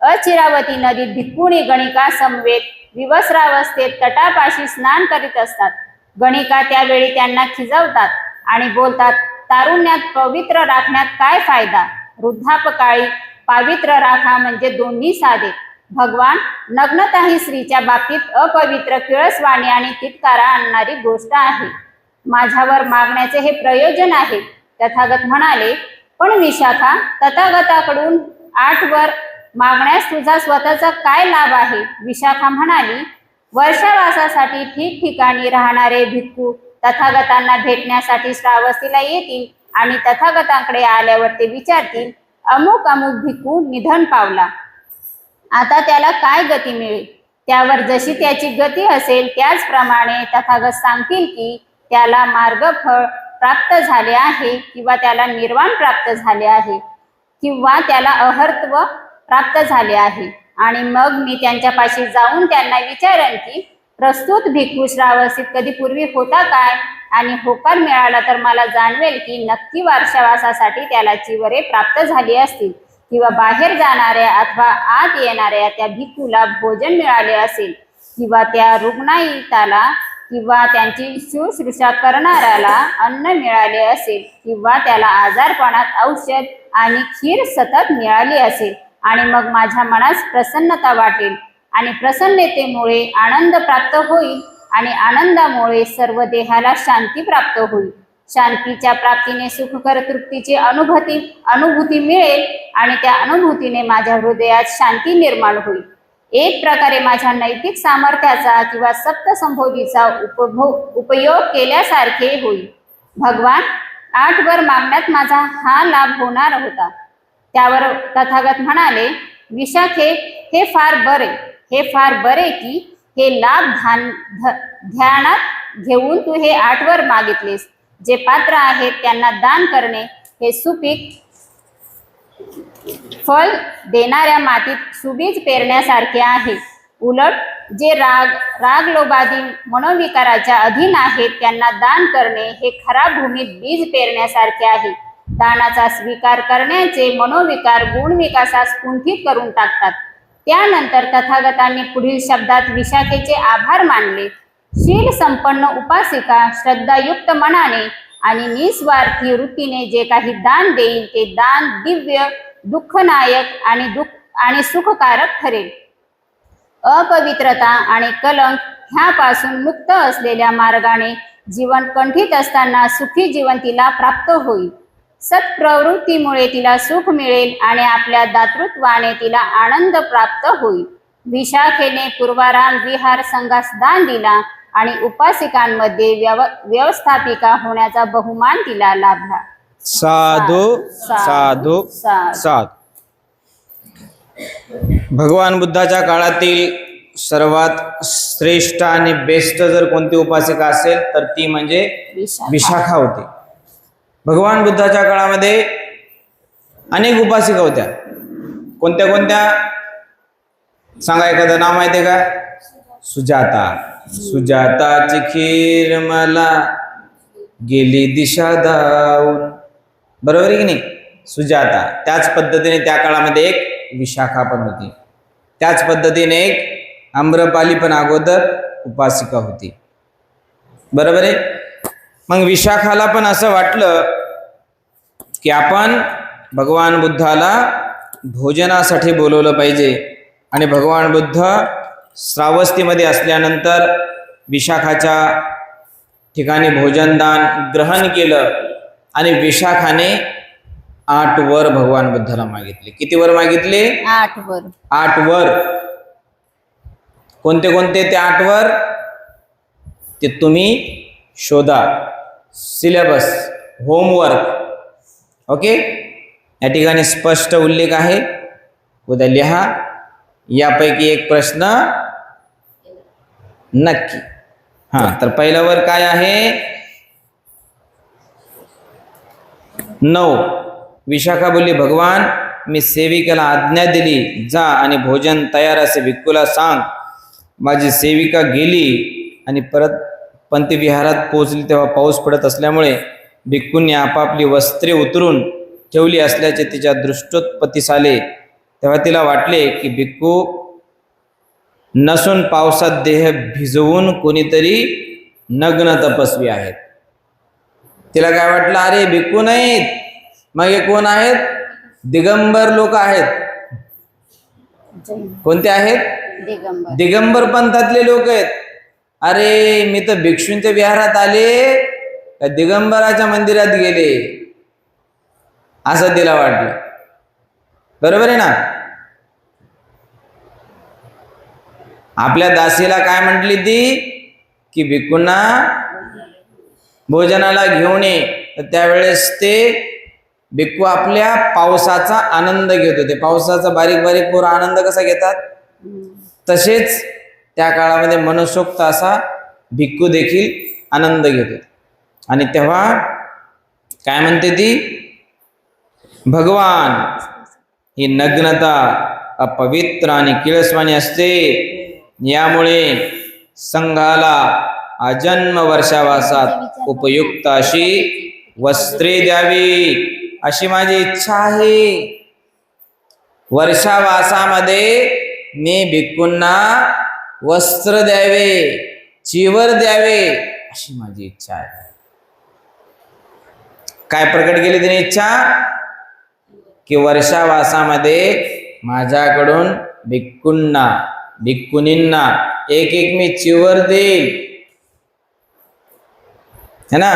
अचिरावती नदीत भिक्खुणी गणिका समवेत विवस्त्रावस्थेत तटापाशी स्नान करीत असतात. गणिका त्यावेळी त्यांना खिजवतात आणि बोलतात, तारुण्यात पवित्र राखण्यात काय फायदा, वृद्धापकाळी पावित्र राखा म्हणजे दोन्ही साधे. भगवान नग्नता ही स्त्रीच्या बाबतीत अपवित्र, किळसवाणी आणि तिटकारा आणणारी गोष्ट आहे. माझ्यावर मागण्याचे हे प्रयोजन आहे. तथागत म्हणाले, पण विशाखा, तथागताकडून 8 वर मागण्यास तुझा स्वतःचा काय लाभ आहे? विशाखा म्हणाली, वर्षावासासाठी ठिकठिकाणी राहणारे भिक्खू तथागतांना भेटण्यासाठी श्रावस्तीला येतील आणि तथागतांकडे आल्यावर ते विचारतील, अमुक अमुक भिक्खू निधन पावला, आता त्याला काय गती मिळेल? त्यावर जशी त्याची गती असेल त्याचप्रमाणे तथागत सांगतील की त्याला मार्गफळ प्राप्त झाले आहे किंवा त्याला निर्वाण प्राप्त झाले आहे किंवा त्याला अहर्त्व प्राप्त झाले आहे. आणि मग मी त्यांच्यापाशी जाऊन त्यांना विचारेन की प्रस्तुत भिक्खू श्रावस्तीत कधी पूर्वी होता काय, आणि होकार मिळाला तर मला जाणवेल की नक्की वर्षावासासाठी त्याला चिवरे प्राप्त झाली असतील किंवा बाहेर जाणाऱ्या अथवा आत येणाऱ्या त्या भिक्खूला भोजन मिळाले असेल किंवा त्या रुग्णाईताला किंवा त्यांची शुश्रूषा करणाऱ्याला अन्न मिळाले असेल किंवा त्याला आजारपणात औषध आणि खीर सतत मिळाली असेल. आणि मग माझ्या मनास प्रसन्नता वाटेल आणि प्रसन्नतेमुळे आनंद प्राप्त होईल आणि आनंदामुळे सर्व देहाला शांती प्राप्त होईल. शांतीच्या प्राप्तीने सुखकर तृप्तीची अनुभूती मिळेल आणि त्या अनुभूतीने माझ्या हृदयात शांती निर्माण होईल. एक प्रकारे माझ्या नैतिक सामर्थ्याचा किंवा सप्तसंभोधीचा उपयोग केल्यासारखे होईल. भगवान 8 वर मागण्यात माझा हा लाभ होणार होता. त्यावर तथागत म्हणाले, विशाखे, हे फार बरे की हे लाभ ध्यानात घेऊन तू हे 8 वर मागितलेस. जे पात्र आहेत त्यांना दान करणे हे सुपीक फळ देणाऱ्या मातीत सुबीज पेरण्यासारखे आहे. उलट जे राग लोभादी मनोविकाराच्या अधीन आहेत त्यांना दान करणे हे खराब भूमीत बीज पेरण्यासारखे आहे. दानाचा स्वीकार करण्याचे मनोविकार गुणविकासास कुंठित करून टाकतात. त्यानंतर तथागतांनी पुढील शब्दात विशाखेचे आभार मानले. शील संपन्न उपासिका श्रद्धायुक्त मनाने आणि निस्वार्थी वृत्तीने जे काही दान देईल ते दान दिव्य, दुःखनायक आणि सुखकारक ठरेल. अपवित्रता आणि कलंक ह्यापासून मुक्त असलेल्या मार्गाने जीवन कंठित असताना सुखी जीवन तिला प्राप्त होईल. सत्प्रवृत्तीमुळे तिला सुख मिळेल आणि आपल्या दातृत्वाने तिला आनंद प्राप्त होईल. विशाखेने पूर्वाराम विहार संघास दान दिला आणि उपासिकांमध्ये व्यवस्थापिका होण्याचा बहुमान तिला लाभला. साधू साधू साधू. भगवान बुद्धाच्या काळातील सर्वात श्रेष्ठ आणि बेस्ट जर कोणती उपासिका असेल तर ती म्हणजे विशाखा होती. भगवान बुद्धाच्या काळामध्ये अनेक उपासिका होत्या. कोणत्या कोणत्या सांगा, एखादं नाव माहिती आहे का? सुजाता. सुजाताची खीर मला गेली दिशा दावून, बरोबर आहे की नाही? सुजाता. त्याच पद्धतीने त्या काळामध्ये एक विशाखा पण होती. त्याच पद्धतीने एक आम्रपाली पण अगोदर उपासिका होती, बरोबर आहे. मग विशाखाला पण असं वाटलं की आपण भगवान बुद्धाला भोजनासाठी बोलवलं पाहिजे. आणि भगवान बुद्ध श्रावस्तीमध्ये असल्यानंतर विशाखाच्या ठिकाणी भोजनदान ग्रहण केलं आणि विशाखाने 8 वर भगवान बुद्धाला मागितले. किती वर मागितले? 8 वर. 8 वर. कोणते कोणते ते 8 वर ते तुम्ही शोधा. Syllabus, homework. ओके, या ठिकाणी स्पष्ट उल्लेख आहे, उद्या लिहा. यापैकी एक प्रश्न नक्की. तर पहिला वर काय आहे? 9. विशाखा बोलली, भगवान मी सेविकेला आज्ञा दिली, जा आणि भोजन तयार असे भिक्खूला सांग. माझी सेविका गेली आणि परत पंथविहारात पोहोचली तेव्हा पाऊस पडत असल्यामुळे भिक्खूंनी आपापली वस्त्रे उतरून ठेवली असल्याचे तिच्या दृष्टोत्पत्तीस आले. तेव्हा तिला वाटले की भिक्खू नसून पावसात देह भिजवून कोणीतरी नग्न तपस्वी आहेत. तिला काय वाटलं, अरे भिक्खू नाहीत, मग हे कोण आहेत? दिगंबर लोक आहेत. कोणते आहेत? दिगंबर. दिगंबर पंथातले लोक आहेत. अरे मी तर भिक्षूंच्या विहारात आले का दिगंबराच्या मंदिरात गेले, असं तिला वाटलं. बरोबर आहे ना? आपल्या दासीला काय म्हटली ती की भिक्खूंना भोजनाला घेऊन ये. तर त्यावेळेस ते भिक्खू आपल्या पावसाचा आनंद घेत होते. पावसाचा बारीक बारीक पोरं आनंद कसा घेतात, तसेच त्या काळामध्ये मनसोक्त असा भिक्खू देखील आनंद घेत होते. आणि तेव्हा काय म्हणते ती, भगवान ही नग्नता अपवित्र आणि किळसवाणी असते, यामुळे संघाला आजन्म वर्षावासात उपयुक्त अशी वस्त्रे द्यावी अशी माझी इच्छा आहे. वर्षावासामध्ये मी भिक्खूंना वस्त्र द्यावे, चिवर द्यावे अशी माझी इच्छा आहे. काय प्रकट केली तिने इच्छा की वर्षावासामध्ये माझ्याकडून भिक्खूंना भिक्खुनींना एक एक मी चिवर देईल, है ना?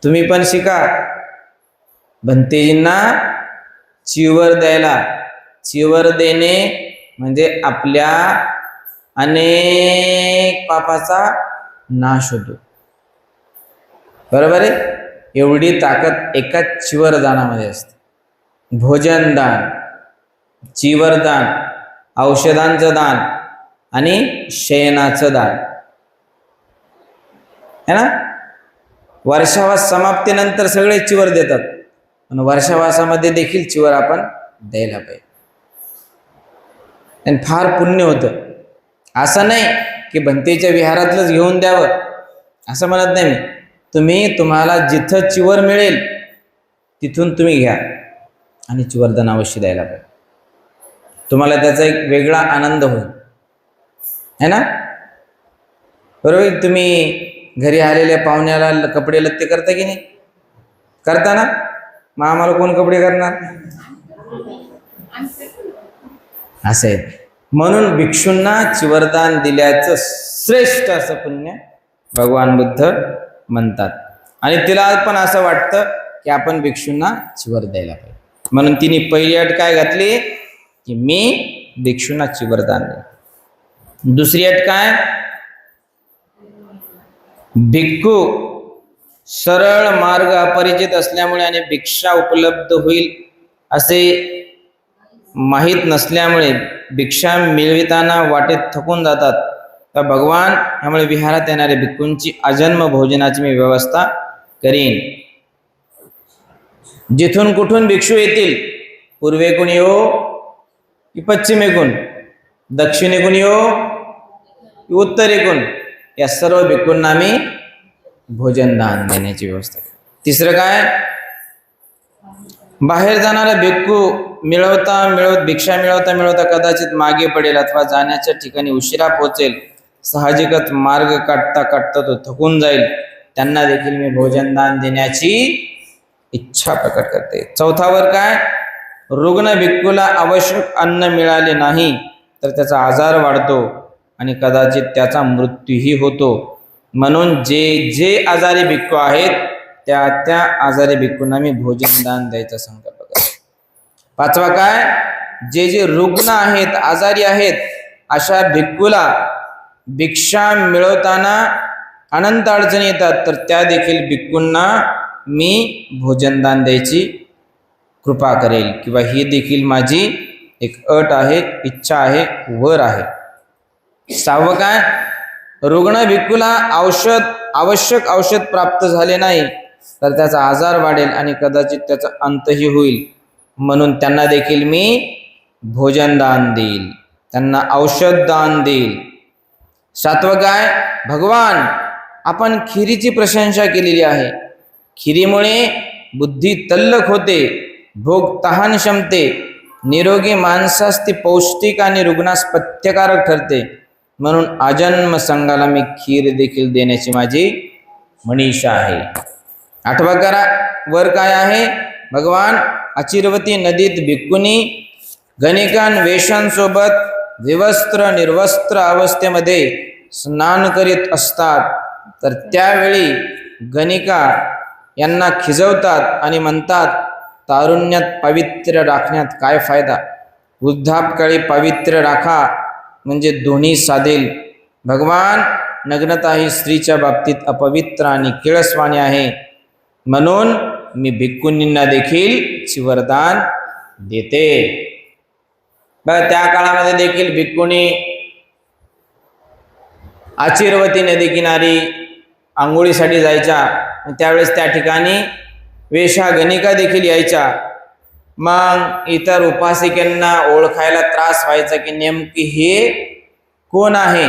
तुम्ही पण शिका भंतेजींना चिवर द्यायला. चिवर देणे म्हणजे आपल्या अनेक पापाचा नाश होतो. बरोबर आहे? एवढी ताकद एका चिवर दानामध्ये असते. भोजन दान, चिवर दान, औषधांचं दान आणि शयनाचं दान, है ना? वर्षावास समाप्तीनंतर सगळे चिवर देतात, पण वर्षावासामध्ये देखील चिवर आपण द्यायला पाहिजे. आणि फार पुण्य होतं. असं नाही की भंतेच्या विहारातलंच घेऊन द्यावं असं म्हणत नाही मी. तुम्हाला जिथं चिवर मिळेल तिथून तुम्ही घ्या आणि चिवरदान अवश्य द्यायला पाहिजे. तुम्हाला त्याचा एक वेगळा आनंद होईल, है ना? बरोबर. तुम्ही घरी आलेल्या पाहुण्याला कपडे लत्ते करता की नाही? करता ना? मग आम्हाला कोण कपडे करणार? असं आहे. म्हणून भिक्षूंना चिवरदान दिल्याचं श्रेष्ठ असं पुण्य भगवान बुद्ध म्हणतात. आणि तिला पण असं वाटतं की आपण भिक्षूंना चिवर द्यायला पाहिजे. म्हणून तिने पहिली अट काय घातली की मी भिक्षूंना चिवरदान देईन. दुसरी अट काय, भिक्खू सरळ मार्ग अपरिचित असल्यामुळे आणि भिक्षा उपलब्ध होईल असे माहीत नसल्यामुळे भिक्षा मिळविताना वाटेत थकून जातात. तर भगवान यामुळे विहारात येणाऱ्या भिक्खूंची अजन्म भोजनाची मी व्यवस्था करीन. जिथून कुठून भिक्षू येतील, पूर्वेकडून येऊ की पश्चिमेकडून, दक्षिणेकडून येऊ की उत्तरेकडून, या सर्व भिक्खूंना मी भोजन दान देण्याची व्यवस्था केली. तिसरं काय, बाहेर जाणारा भिक्खू भिक्षा मिळवता कदाचित मागे पडेल अथवा जाण्याच्या ठिकाणी उशिरा पोहोचेल. साहजिकच मार्ग काढता काढता तो थकून जाईल. त्यांना देखील मी भोजन दान देण्याची इच्छा प्रकट करते. चौथावर काय, रुग्ण भिक्खूला आवश्यक अन्न मिळाले नाही तर त्याचा आजार वाढतो आणि कदाचित त्याचा मृत्यूही होतो. म्हणून जे आजारी भिक्खू आहेत त्या आजारी भिक्खूंना मी भोजन दान द्यायचा संकल्प करतो. पाचवा काय, जे रुग्ण आहेत, आजारी आहेत, अशा भिक्खूला भिक्षा मिळवताना अनंत अडचणी येतात, तर त्या देखील भिक्खूंना मी भोजनदान द्यायची कृपा करेल, किंवा ही देखील माझी एक अट आहे, इच्छा आहे, वर आहे. सहावं काय, रुग्ण भिक्खूला आवश्यक औषध प्राप्त झाले नाही तर त्याचा आजार वाढेल आणि कदाचित त्याचा अंतही होईल. म्हणून त्यांना देखील मी भोजन दान देईल, त्यांना औषध दान देईल. सातवं काय, भगवान आपण खिरीची प्रशंसा केलेली आहे. खिरीमुळे बुद्धी तल्लख होते, भोग तहान शमते, निरोगी माणसास ती पौष्टिक आणि रुग्णास पथ्यकारक ठरते. म्हणून आजन्म संघाला मी खीर देखील देण्याची माझी मनीषा आहे. आठवा करा वर काय आहे, भगवान अचिरवती नदीत भिक्खुनी गणिकान वेशांसोबत विवस्त्र निर्वस्त्र अवस्थेमध्ये स्नान करीत असतात. तर त्यावेळी गणिका यांना खिजवतात आणि म्हणतात, तारुण्यात पावित्र्य राखण्यात काय फायदा, वृद्धापकाळी पावित्र्य राखा म्हणजे दोन्ही साधेल. भगवान नग्नता ही स्त्रीच्या बाबतीत अपवित्र आणि किळसवाणी आहे, म्हणून मी भिक्खुनींना देखील वरदान देते. बघा त्या काळामध्ये देखील भिक्खुनी अचिरवती नदी किनारी आंघोळीसाठी जायच्या. त्यावेळेस त्या ठिकाणी वेशा गणिका देखील यायच्या. मग इतर उपासिकांना ओळखायला त्रास व्हायचा की नेमकी हे कोण आहे.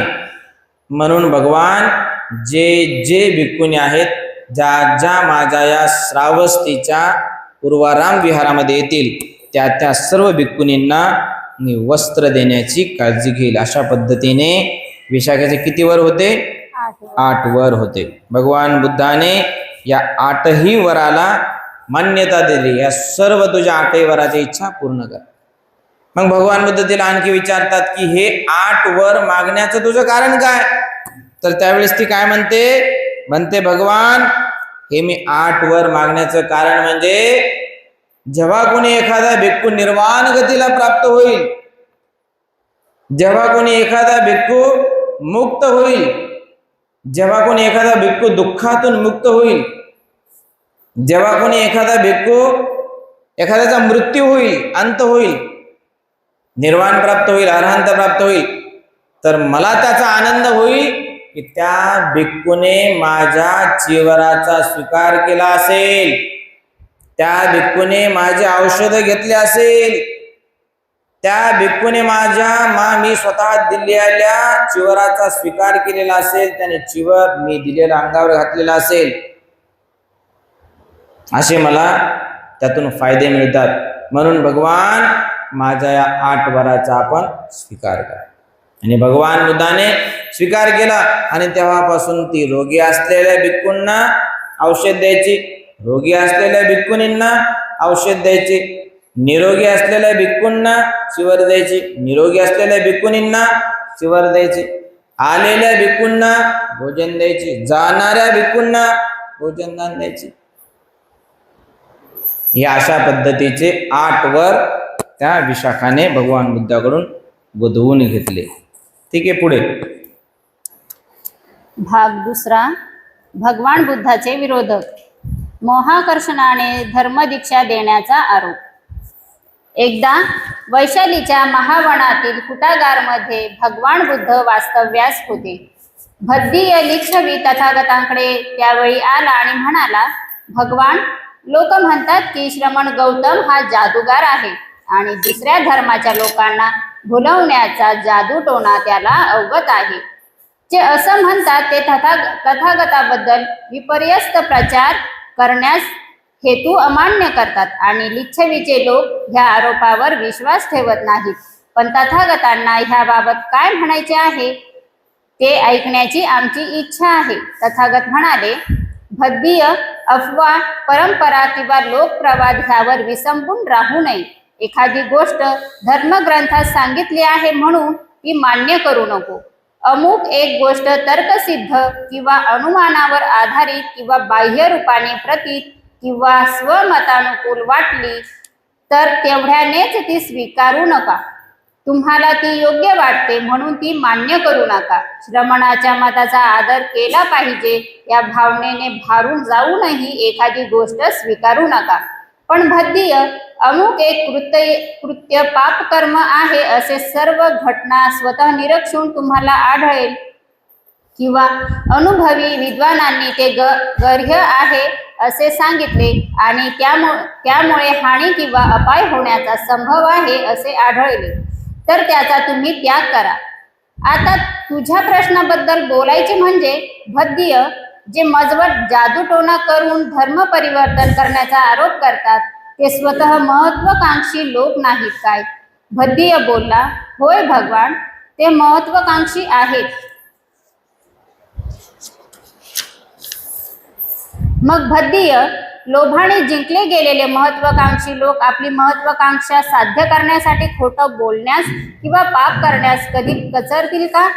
म्हणून भगवान जे जे भिक्खुनी आहेत, ज्या ज्या माझ्या या श्रावस्तीच्या पूर्वाराम विहारामध्ये येतील, त्या त्या सर्व भिक्खुनींना मी वस्त्र देण्याची काळजी घेईल. अशा पद्धतीने विशाखाचे किती वर होते, 8 वर होते. भगवान बुद्धाने या 8ही वराला मान्यता दिली. या सर्व तुझ्या 8ही वराची इच्छा पूर्ण कर. मग भगवान बुद्ध तिला आणखी विचारतात की हे 8 वर मागण्याचं तुझं कारण काय. तर त्यावेळेस ती काय म्हणते, भगवान हे मी 8 वर मागण्याचं कारण म्हणजे जेव्हा कोणी एखादा भिक्खू निर्वाण गतीला प्राप्त होईल, जेव्हा कोणी एखादा भिक्खू मुक्त होईल, जेव्हा कोणी एखादा भिक्खू दुःखातून मुक्त होईल, जेव्हा कोणी एखादा भिक्खू एखाद्याचा मृत्यू होईल, अंत होईल, निर्वाण प्राप्त होईल, अरहंत प्राप्त होईल, तर मला त्याचा आनंद होईल की त्या भिक्खूने माझ्या चिवराचा स्वीकार केला असेल, त्या भिक्खूने माझे औषध घेतले असेल, त्या भिक्खूने मी स्वतः दिलेल्या चिवराचा स्वीकार केलेला असेल, त्याने चिवर मी दिलेल्या अंगावर घातलेला असेल, असे मला त्यातून फायदे मिळतात. म्हणून भगवान माझ्या या 8 वराचा आपण स्वीकार करा. आणि भगवान बुद्धाने स्वीकार केला आणि तेव्हापासून ती रोगी असलेल्या भिक्खूंना औषध द्यायची, रोगी असलेल्या भिक्खुनींना औषध द्यायचे, निरोगी असलेल्या भिक्खूंना चिवर द्यायची, निरोगी असलेल्या भिक्खुनींना चिवर द्यायची, आलेल्या भिक्खूंना भोजन द्यायची, जाणाऱ्या भिक्खूंना भोजन दान द्यायची. या अशा पद्धतीचे 8 वर त्या विशाखाने भगवान बुद्धाकडून वधवून घेतले. ठीक आहे, पुढे भाग दुसरा, भगवान बुद्धाचे विरोधक. मोहाकर्षणाने धर्मदीक्षा देण्याचा आरोप. एकदा वैशालीच्या महावनातील कुटागारमध्ये भगवान बुद्ध वास्तव्यास होते. भद्दीय लिच्छवी तथागतांकडे त्यावेळी आला आणि म्हणाला, भगवान, लोक म्हणतात की श्रमण गौतम हा जादूगार आहे आणि दुसऱ्या धर्माच्या लोकांना भुलवण्याचा जादूटोणा त्याला अवगत आहे. जे असं म्हणतात ते तथागताबद्दल विपर्यस्त प्रचार करण्यास हेतू अमान्य करतात आणि लिच्छवीचे लोक ह्या आरोपावर विश्वास ठेवत नाहीत. पण तथागतांना ह्याबाबत काय म्हणायचे आहे ते ऐकण्याची आमची इच्छा आहे. तथागत म्हणाले, भद्दीय अफवा, परंपरा किंवा लोकप्रवाद ह्यावर विसंबून राहू नये. एखादी गोष्ट धर्मग्रंथात सांगितली आहे म्हणून ती मान्य करू नको. अमुक एक गोष्ट तर्कसिद्ध किंवा अनुमानावर आधारित किंवा बाह्य रूपाने प्रतीत किंवा स्वमतानुकूल वाटली तर तेवढ्यानेच ती स्वीकारू नका. तुम्हाला ती योग्य वाटते म्हणून ती मान्य करू नका. श्रमणाच्या मताचा आदर केला पाहिजे या भावनेने भारून जाऊनही एखादी गोष्ट स्वीकारू नका. पण भद्दीय अमुक एक कृत्य पापकर्म आहे असे सर्व घटना स्वतः निरक्षून तुम्हाला आढळेल किंवा अनुभवी विद्वानांनी ते गर्ह्य आहे असे सांगितले आणि त्यामुळे हानी किंवा अपाय होण्याचा संभव आहे असे आढळले तर त्याचा तुम्ही त्याग करा. आता तुझ्या प्रश्नाबद्दल बोलायचे म्हणजे भद्य जे मजवट जादूटोणा करून धर्म परिवर्तन करण्याचा आरोप करतात ते स्वतः महत्वाकांक्षी लोक नाहीत काय? भद्य बोलला, होय भगवान, ते महत्वाकांक्षी आहेत. मग भद्य, लोभाने जिंकले गेलेले महत्वाकांक्षी लोक आपली महत्वाकांक्षा साध्य करण्यासाठी खोटं बोलण्यास किंवा पाप करण्यास कधी कचरतील का?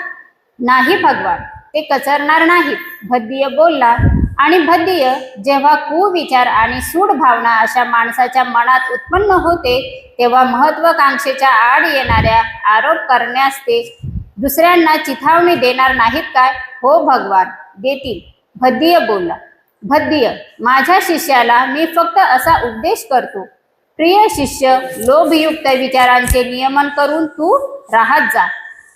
नाही भगवान, ते कचरणार नाहीत. भद्य बोलला, आणि भद्य, जेव्हा कुविचार आणि सूड भावना अशा माणसाच्या मनात उत्पन्न होते तेव्हा महत्वाकांक्षेच्या आड येणाऱ्या आरोप करण्यास ते दुसऱ्यांना चिथावणी देणार नाहीत काय? हो भगवान, देतील. भद्य बोलला, भद्य, माझ्या शिष्याला मी फक्त असा उपदेश करतो, प्रिय शिष्य, लोभयुक्त विचारांचे नियमन करून तू राहत जा.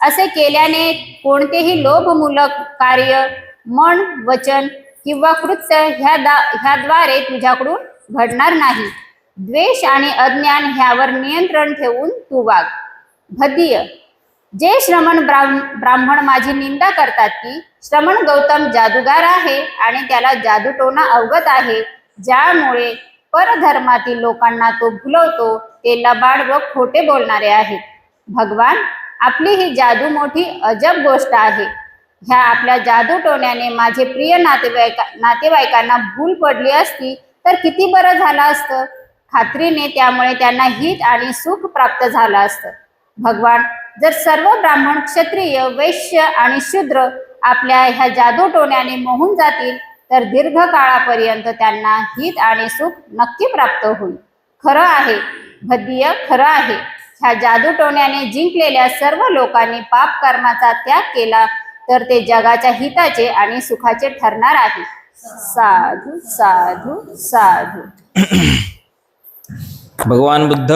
असे केल्याने कोणतेही लोभमूलक कार्य मन, वचन किंवा कृत्य ह्याद्वारे तुझ्याकडून घडणार नाही. द्वेष आणि अज्ञान ह्यावर नियंत्रण ठेवून तू वाग. भद्य, जे श्रमण ब्राह्मण माझी निंदा करतात की श्रमण गौतम जादूगार आहे आणि त्याला जादूटोणा अवगत आहे, ज्यामुळे परधर्मातील लोकांना तो भुलवतो, ते लबाड व खोटे बोलणारे आहेत. भगवान, आपली ही जादू मोठी अजब गोष्ट आहे. ह्या आपल्या जादूटोण्याने माझे प्रिय नातेवाईकांना भूल पडली असती तर किती बरं झालं असतं. खात्रीने त्यामुळे त्यांना हित आणि सुख प्राप्त झालं असतं. भगवान, जर सर्व ब्राह्मण, क्षत्रिय, वैश्य आणि शूद्र आपल्या ह्या जादूटोण्याने मोहून जातील तर दीर्घ काळापर्यंत त्यांना हित आणि सुख नक्की प्राप्त होईल. खरं आहे भद्य, खरं आहे. ह्या जादूटोण्याने जिंकलेल्या सर्व लोकांनी पाप कर्माचा त्याग केला तर ते जगाच्या हिताचे आणि सुखाचे ठरणार आहे. साधू साधू साधू. भगवान बुद्ध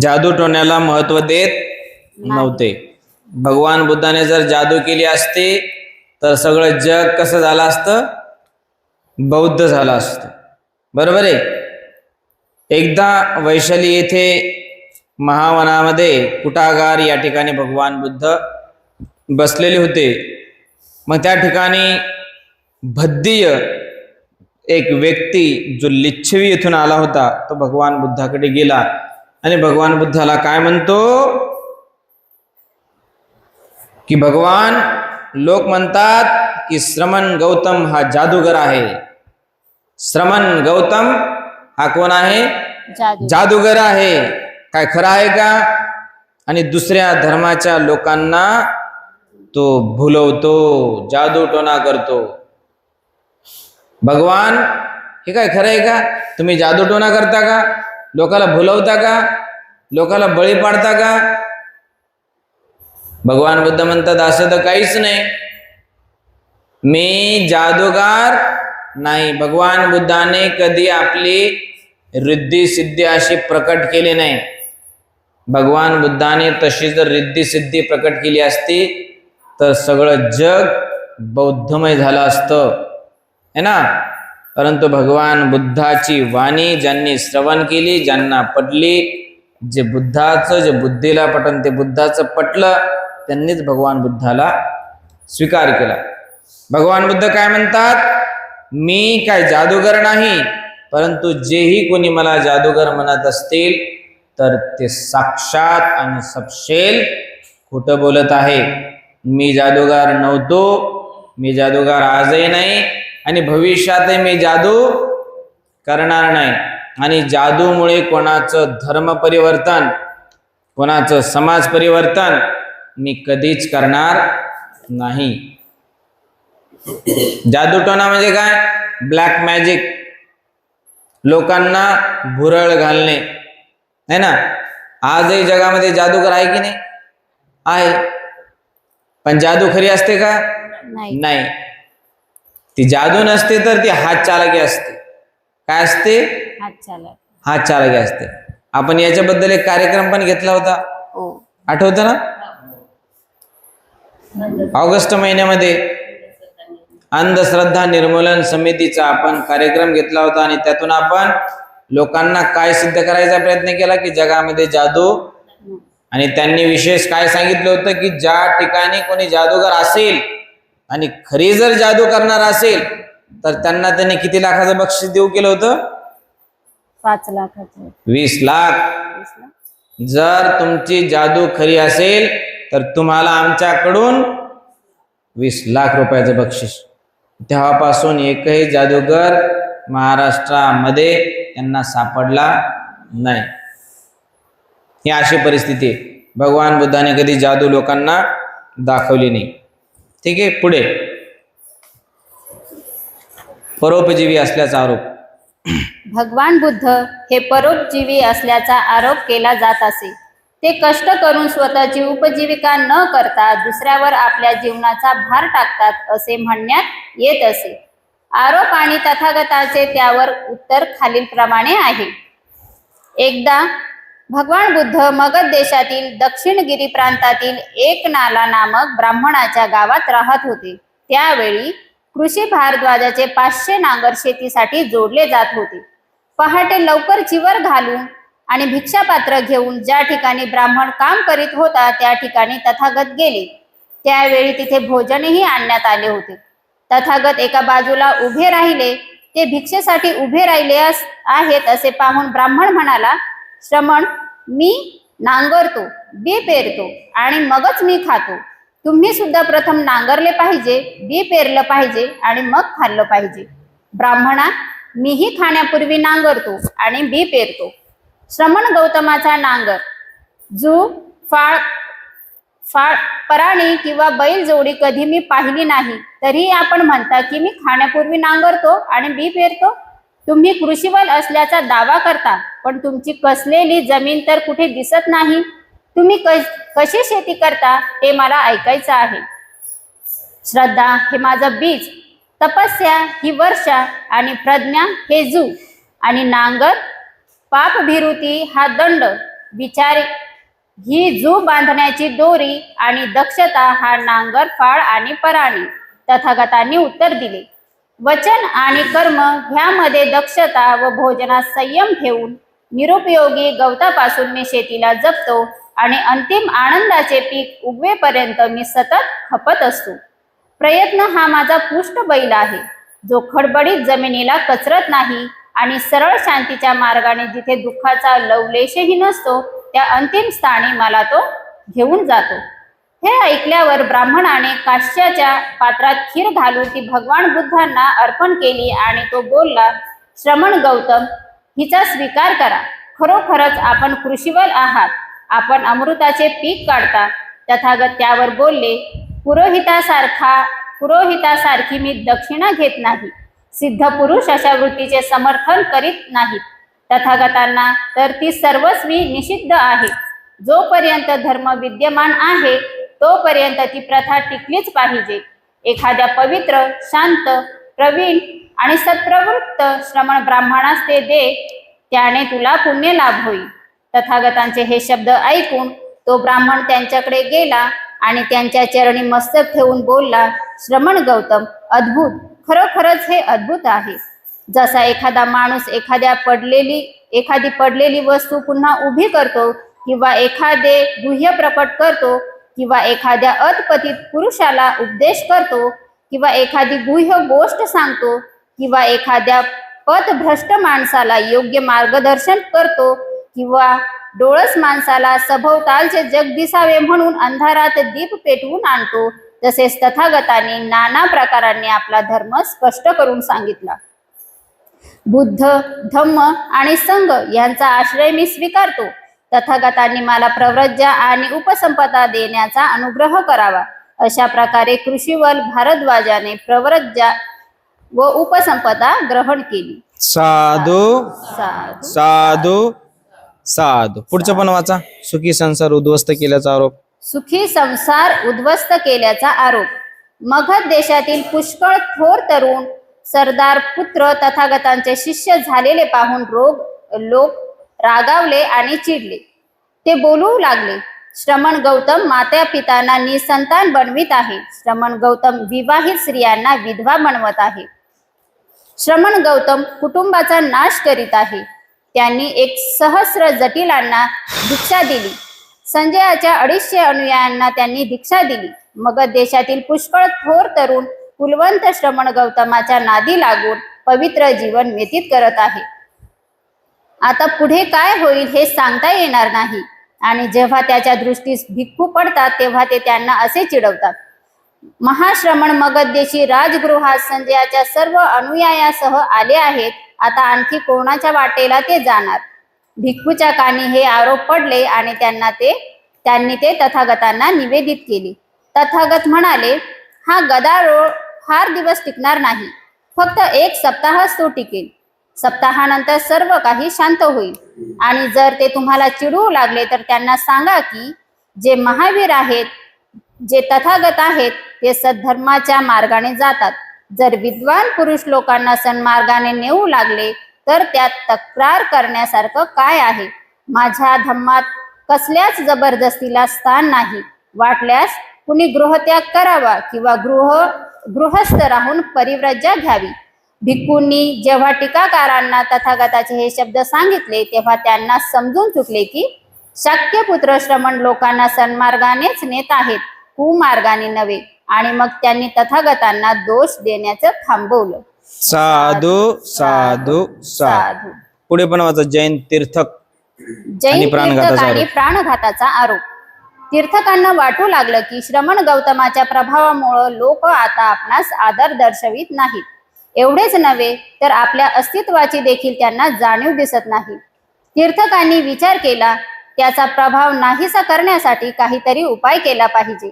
जादूटोण्याला महत्व देत नव्हते. भगवान बुद्धाने जर जादू केली असती तर सगळं जग कसं झालं असतं? बौद्ध झालं असतं. बरोबर आहे. एकदा वैशाली येथे महावनामध्ये कुटागार या ठिकाणी भगवान बुद्ध बसलेले होते. मग त्या ठिकाणी भद्य एक व्यक्ती जो लिच्छवी येथून आला होता तो भगवान बुद्धाकडे गेला आणि भगवान बुद्धाला काय म्हणतो की भगवान, लोक म्हणतात की श्रमण गौतम हा जादूगर आहे. श्रमण गौतम हा कोण आहे? जादूगर आहे. काय खरं आहे का? आणि दुसऱ्या धर्माच्या लोकांना तो भुलवतो, जादूटोणा करतो. भगवान, हे काय खरं आहे का? तुम्ही जादूटोणा करता का? लोकाला भुलवता का? लोकाला बळी पाडता का? भगवान बुद्ध म्हणतात, असं तर काहीच नाही, मी जादूगार नाही. भगवान बुद्धाने कधी आपली रिद्धी सिद्धी अशी प्रकट केली नाही. भगवान बुद्धाने तशी जर रिद्धी सिद्धी प्रकट केली असती तर सगळं जग बौद्धमय झालं असतं, है ना. परंतु भगवान बुद्धाची वाणी ज्यांनी श्रवण केली, ज्यांना पटली, जे बुद्धीला पटन ते बुद्धाचं पटलं, त्यांनीच भगवान बुद्धाला स्वीकार केला. भगवान बुद्ध काय म्हणतात? मी काय जादूगर नाही, परंतु जेही कोणी मला जादूगर म्हणत असतील तर ते साक्षात आणि सपशेल खोटं बोलत आहे. मी जादूगार नव्हतो, मी जादूगार आजही नाही आणि भविष्यातही मी जादू करणार नाही. आणि जादूमुळे कोणाचं धर्म परिवर्तन, कोणाचं समाज परिवर्तन मी कधीच करणार नाही. जादूटोणा म्हणजे काय? ब्लॅक मॅजिक, लोकांना भुरळ घालणे, है ना. आजही जगामध्ये जादूगर आहे की नाही? आहे. पण जादू खरी असते का? नाही. ती जादू नसते तर ती हात चालकी असते. काय असते? हात चालकी असते. आपण याच्याबद्दल एक कार्यक्रम पण घेतला होता, आठवतं ना? ऑगस्ट महिन्यामध्ये अंधश्रद्धा निर्मूलन समितीचा आपण कार्यक्रम घेतला होता आणि त्यातून आपण लोकांना काय सिद्ध करायचा प्रयत्न केला की जगामध्ये जादू, आणि त्यांनी विशेष काय सांगितलं होतं की ज्या ठिकाणी कोणी जादूगार असेल आणि खरी जर जादू करणार असेल तर त्यांना त्याने किती लाखाचं बक्षीस देऊ केलं होतं? 5 लाखाचं. 20 लाख. जर तुमची जादू खरी असेल तर तुम्हाला आमच्याकडून 20 लाख रुपयाचं बक्षीस. तेव्हापासून एकही जादूगर महाराष्ट्रामध्ये त्यांना सापडला नाही. ही अशी परिस्थिती आहे. भगवान बुद्धाने कधी जादू लोकांना दाखवली नाही. ठीक आहे, पुढे परोपजीवी असल्याचा आरोप. भगवान बुद्ध हे परोपजीवी असल्याचा आरोप केला जात असे. ते कष्ट करून स्वतःची उपजीविका न करता दुसऱ्यावर आपल्या जीवनाचा भार टाकतात असे म्हणण्यात येत असे. आरोप आणि तथागताचे त्यावर उत्तर खालीलप्रमाणे आहे. एकदा भगवान बुद्ध मगध देशातील दक्षिणगिरी प्रांतातील एक नाला नामक ब्राह्मणाच्या गावात राहत होते. त्यावेळी कृषी भारद्वाजाचे 500 नांगर शेतीसाठी जोडले जात होते. पहाटे लवकर चिवर घालून आणि भिक्षापात्र घेऊन ज्या ठिकाणी ब्राह्मण काम करीत होता त्या ठिकाणी तथागत गेले. त्यावेळी तिथे भोजनही आणण्यात आले होते. तथागत एका बाजूला उभे राहिले. ते भिक्षेसाठी उभे राहिले आहेत असे पाहून ब्राह्मण म्हणाला, श्रमण, मी नांगरतो, बी पेरतो आणि मगच मी खातो. तुम्ही सुद्धा प्रथम नांगरले पाहिजे, बी पेरलं पाहिजे आणि मग खाल्लं पाहिजे. ब्राह्मणा, मीही खाण्यापूर्वी नांगरतो आणि बी पेरतो. श्रमण गौतमाचा नांगर, जू, फाळ, पराणी किंवा बैल जोडी कधी मी पाहिली नाही, तरी आपण म्हणता की मी खाण्यापूर्वी नांगरतो आणि बी पेरतो. तुम्ही कृषीवल असल्याचा दावा करता, पण तुमची कसलेली जमीन तर कुठे दिसत नाही. तुम्ही कशी शेती करता ते मला ऐकायचं आहे. श्रद्धा हे माझं बीज, तपस्या ही वर्षा आणि प्रज्ञा हे जू आणि नांगर, पापभिरुती हा दंड, विचार ही जू बांधण्याची दोरी आणि दक्षता हा नांगर, फाळ आणि पराणी. तथागतांनी उत्तर दिले, वचन आणि कर्म ह्यामध्ये दक्षता व भोजनात संयम ठेवून निरुपयोगी गवतापासून मी शेतीला जपतो आणि अंतिम आनंदाचे पीक उगवेपर्यंत मी सतत खपत असतो. प्रयत्न हा माझा पुष्ट बैल आहे, जो खडबडीत जमिनीला कचरत नाही आणि सरळ शांतीच्या मार्गाने जिथे दुःखाचा लवलेशही नसतो त्या अंतिम स्थानी मला तो घेऊन जातो. हे ऐकल्यावर ब्राह्मणाने काश्याच्या पात्रात खीर घालून ती भगवान बुद्धांना अर्पण केली आणि तो बोलला, श्रमण गौतम, हिचा स्वीकार करा. खरोखरच आपण कृषीवल आहात. आपण अमृताचे पीक काढता. तथागत त्यावर बोलले, पुरोहितासारखी मी दक्षिणा घेत नाही. सिद्ध पुरुष अशा वृत्तीचे समर्थन करीत नाहीत. तथागतांना तर ती सर्वस्वी निषिद्ध आहे. जोपर्यंत धर्म विद्यमान आहे तोपर्यंत ती प्रथा टिकलीच पाहिजे. एखाद्या पवित्र, शांत, प्रवीण आणि सत्प्रवृत्त श्रमण ब्राह्मणास ते दे, त्याने तुला पुण्य लाभ होईल. तथागतांचे हे शब्द ऐकून तो ब्राह्मण त्यांच्याकडे गेला आणि त्यांच्या चरणी मस्तक ठेवून बोलला, श्रमण गौतम, अद्भुत, खरोखरच हे अद्भुत आहे. जसा एखादा माणूस एखादी पडलेली वस्तू पुन्हा उभी करतो किंवा एखादे गुह्य प्रकट करतो किंवा एखाद्या अतपतित पुरुषाला उपदेश करतो किंवा एखादी गुह्य गोष्ट सांगतो किंवा एखाद्या पथभ्रष्ट माणसाला योग्य मार्गदर्शन करतो किंवा डोळस माणसाला सभोवतालचे जग दिसावे म्हणून अंधारात दीप पेटवून आणतो, तसेच तथागतांनी नाना प्रकारांनी आपला धर्म स्पष्ट करून सांगितला. बुद्ध, धम्म आणि संघ यांचा आश्रय मी स्वीकारतो. तथागतांनी मला प्रव्रज्या आणि उपसंपदा देण्याचा अनुग्रह करावा. अशा प्रकारे कृषीवल भारद्वाजाने प्रव्रज्या व उपसंपदा ग्रहण केली. साधू साधू साधू साधू. पुढचं पण वाचा. सुखी संसार उद्ध्वस्त केल्याचा आरोप. सुखी संसार उद्ध्वस्त केल्याचा आरोप. मगध देशातील पुष्कळ थोर तरुण सरदार पुत्र तथागतांचे शिष्य झालेले पाहून लोक रागावले आणि चिडले. ते बोलू लागले, श्रमण गौतम माता पितांना निसंतान बनवित आहे. श्रमण गौतम विवाहित स्त्रियांना विधवा बनवत आहे. श्रमण गौतम कुटुंबाचा नाश करीत आहे. त्यांनी 1,000 जटिलांना दीक्षा दिली. संजयाच्या 250 अनुयायांना त्यांनी दीक्षा दिली. मगध देशातील पुष्कळ थोर तरुण कुलवंत श्रमण गौतमाच्या नादी लागून पवित्र जीवन व्यतीत करत आहे. आता पुढे काय होईल हे सांगता येणार नाही. आणि जेव्हा त्याच्या दृष्टीस भिक्खू पडतात तेव्हा ते त्यांना असे चिडवतात, महाश्रमण मगध देशी राजगृहात संजयाच्या सर्व अनुयायासह आले आहेत. आता आणखी कोणाच्या वाटेला ते जाणार. भिक्खूच्या कानी हे आरोप पडले आणि त्यांनी ते तथागतांना निवेदित केले. तथागत म्हणाले, हा गदारोळ फार दिवस टिकणार नाही. फक्त 1 सप्ताहच तो टिकेल. सप्ताहानंतर सर्व काही शांत होईल. आणि जर ते तुम्हाला चिडवू लागले तर त्यांना सांगा की जे महावीर आहेत, जे तथागत आहेत, ते सद्धर्माच्या मार्गाने जातात. जर विद्वान पुरुष लोकांना सन्मार्गाने नेऊ लागले तर त्यात तक्रार करण्यासारखं काय आहे. माझ्या धम्मात कसल्याच जबरदस्तीला स्थान नाही. वाटल्यास कुणी गृहत्याग करावा किंवा गृहस्थ राहून परिव्रज्या घ्यावी. भिक्खूंनी जेव्हा टीकाकारांना तथागताचे हे शब्द सांगितले तेव्हा त्यांना समजून चुकले की शाक्यपुत्र श्रमण लोकांना सन्मार्गानेच नेत आहेत, कुमार्गाने नव्हे. आणि मग त्यांनी तथागतांना दोष देण्याचं थांबवलं. साधू साधू साधू. पुढे पण वाचा. जैन तीर्थक जैन तीर्थक आणि प्राणघाताचा आरोप. तीर्थकांना वाटू लागलं की श्रमण गौतमाच्या प्रभावामुळे लोक आता आपणास आदर दर्शवित नाहीत. एवढेच नव्हे तर आपल्या अस्तित्वाची देखील त्यांना जाणीव दिसत नाही. तीर्थकांनी विचार केला, त्याचा प्रभाव नाहीसा करण्यासाठी काहीतरी उपाय केला पाहिजे.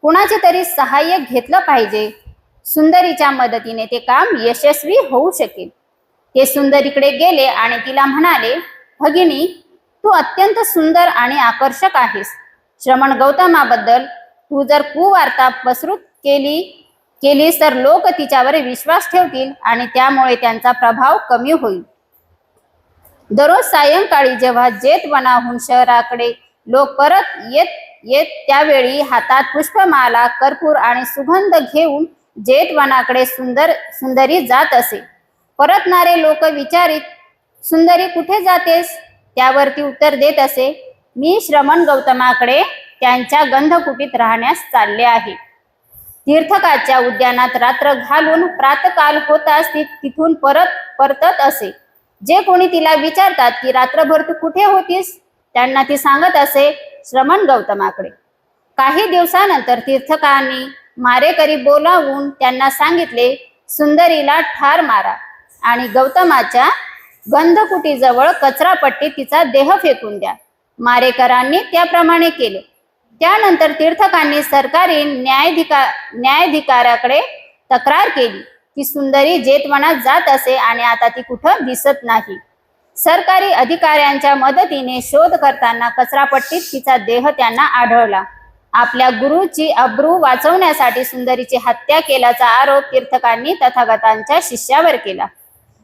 कुणाचे तरी सहाय्य घेतलं पाहिजे. सुंदरीच्या मदतीने ते काम यशस्वी होऊ शकेल. ते सुंदरीकडे गेले आणि तिला म्हणाले, भगिनी, तू अत्यंत सुंदर आणि आकर्षक आहेस. श्रमण गौतमाबद्दल तू जर कुवार्ता पसरू केलीस तर लोक तिच्यावर विश्वास ठेवतील आणि त्यामुळे त्यांचा प्रभाव कमी होईल. दररोज सायंकाळी जेव्हा जेतवनाहून शहराकडे लोक परत येत त्यावेळी हातात पुष्पमाला, कर्पूर आणि सुगंध घेऊन जेतवनाकडे सुंदरी जात असे. परतणारे लोक विचारित, सुंदरी कुठे जातेस? त्यावर ती उत्तर देत असे, मी श्रमण गौतमाकडे त्यांच्या गंधकुटीत राहण्यास चालले आहे. तीर्थकाच्या उद्यानात रात्र घालून प्रातकाल होताच ती तिथून परतत असे. जे कोणी तिला विचारतात की रात्रभर तू कुठे होतीस, त्यांना ती सांगत असे, श्रमण गौतमाकडे. काही दिवसानंतर तीर्थकांनी मारेकरी बोलावून त्यांना सांगितले, सुंदरीला ठार मारा आणि गौतमाच्या गंधकुटीजवळ कचरापट्टीत तिचा देह फेकून द्या. मारेकरांनी त्याप्रमाणे केले. त्यानंतर तीर्थकांनी सरकारी न्यायाधिकाऱ्याकडे तक्रार केली की सुंदरी जेतवनात जात असे आणि आता ती कुठं दिसत नाही. सरकारी अधिकाऱ्यांच्या मदतीने शोध करताना कचरापट्टीत तिचा देह त्यांना आढळला. आपल्या गुरुची अब्रू वाचवण्यासाठी सुंदरीची हत्या केल्याचा आरोप तीर्थकांनी तथागतांच्या शिष्यावर केला.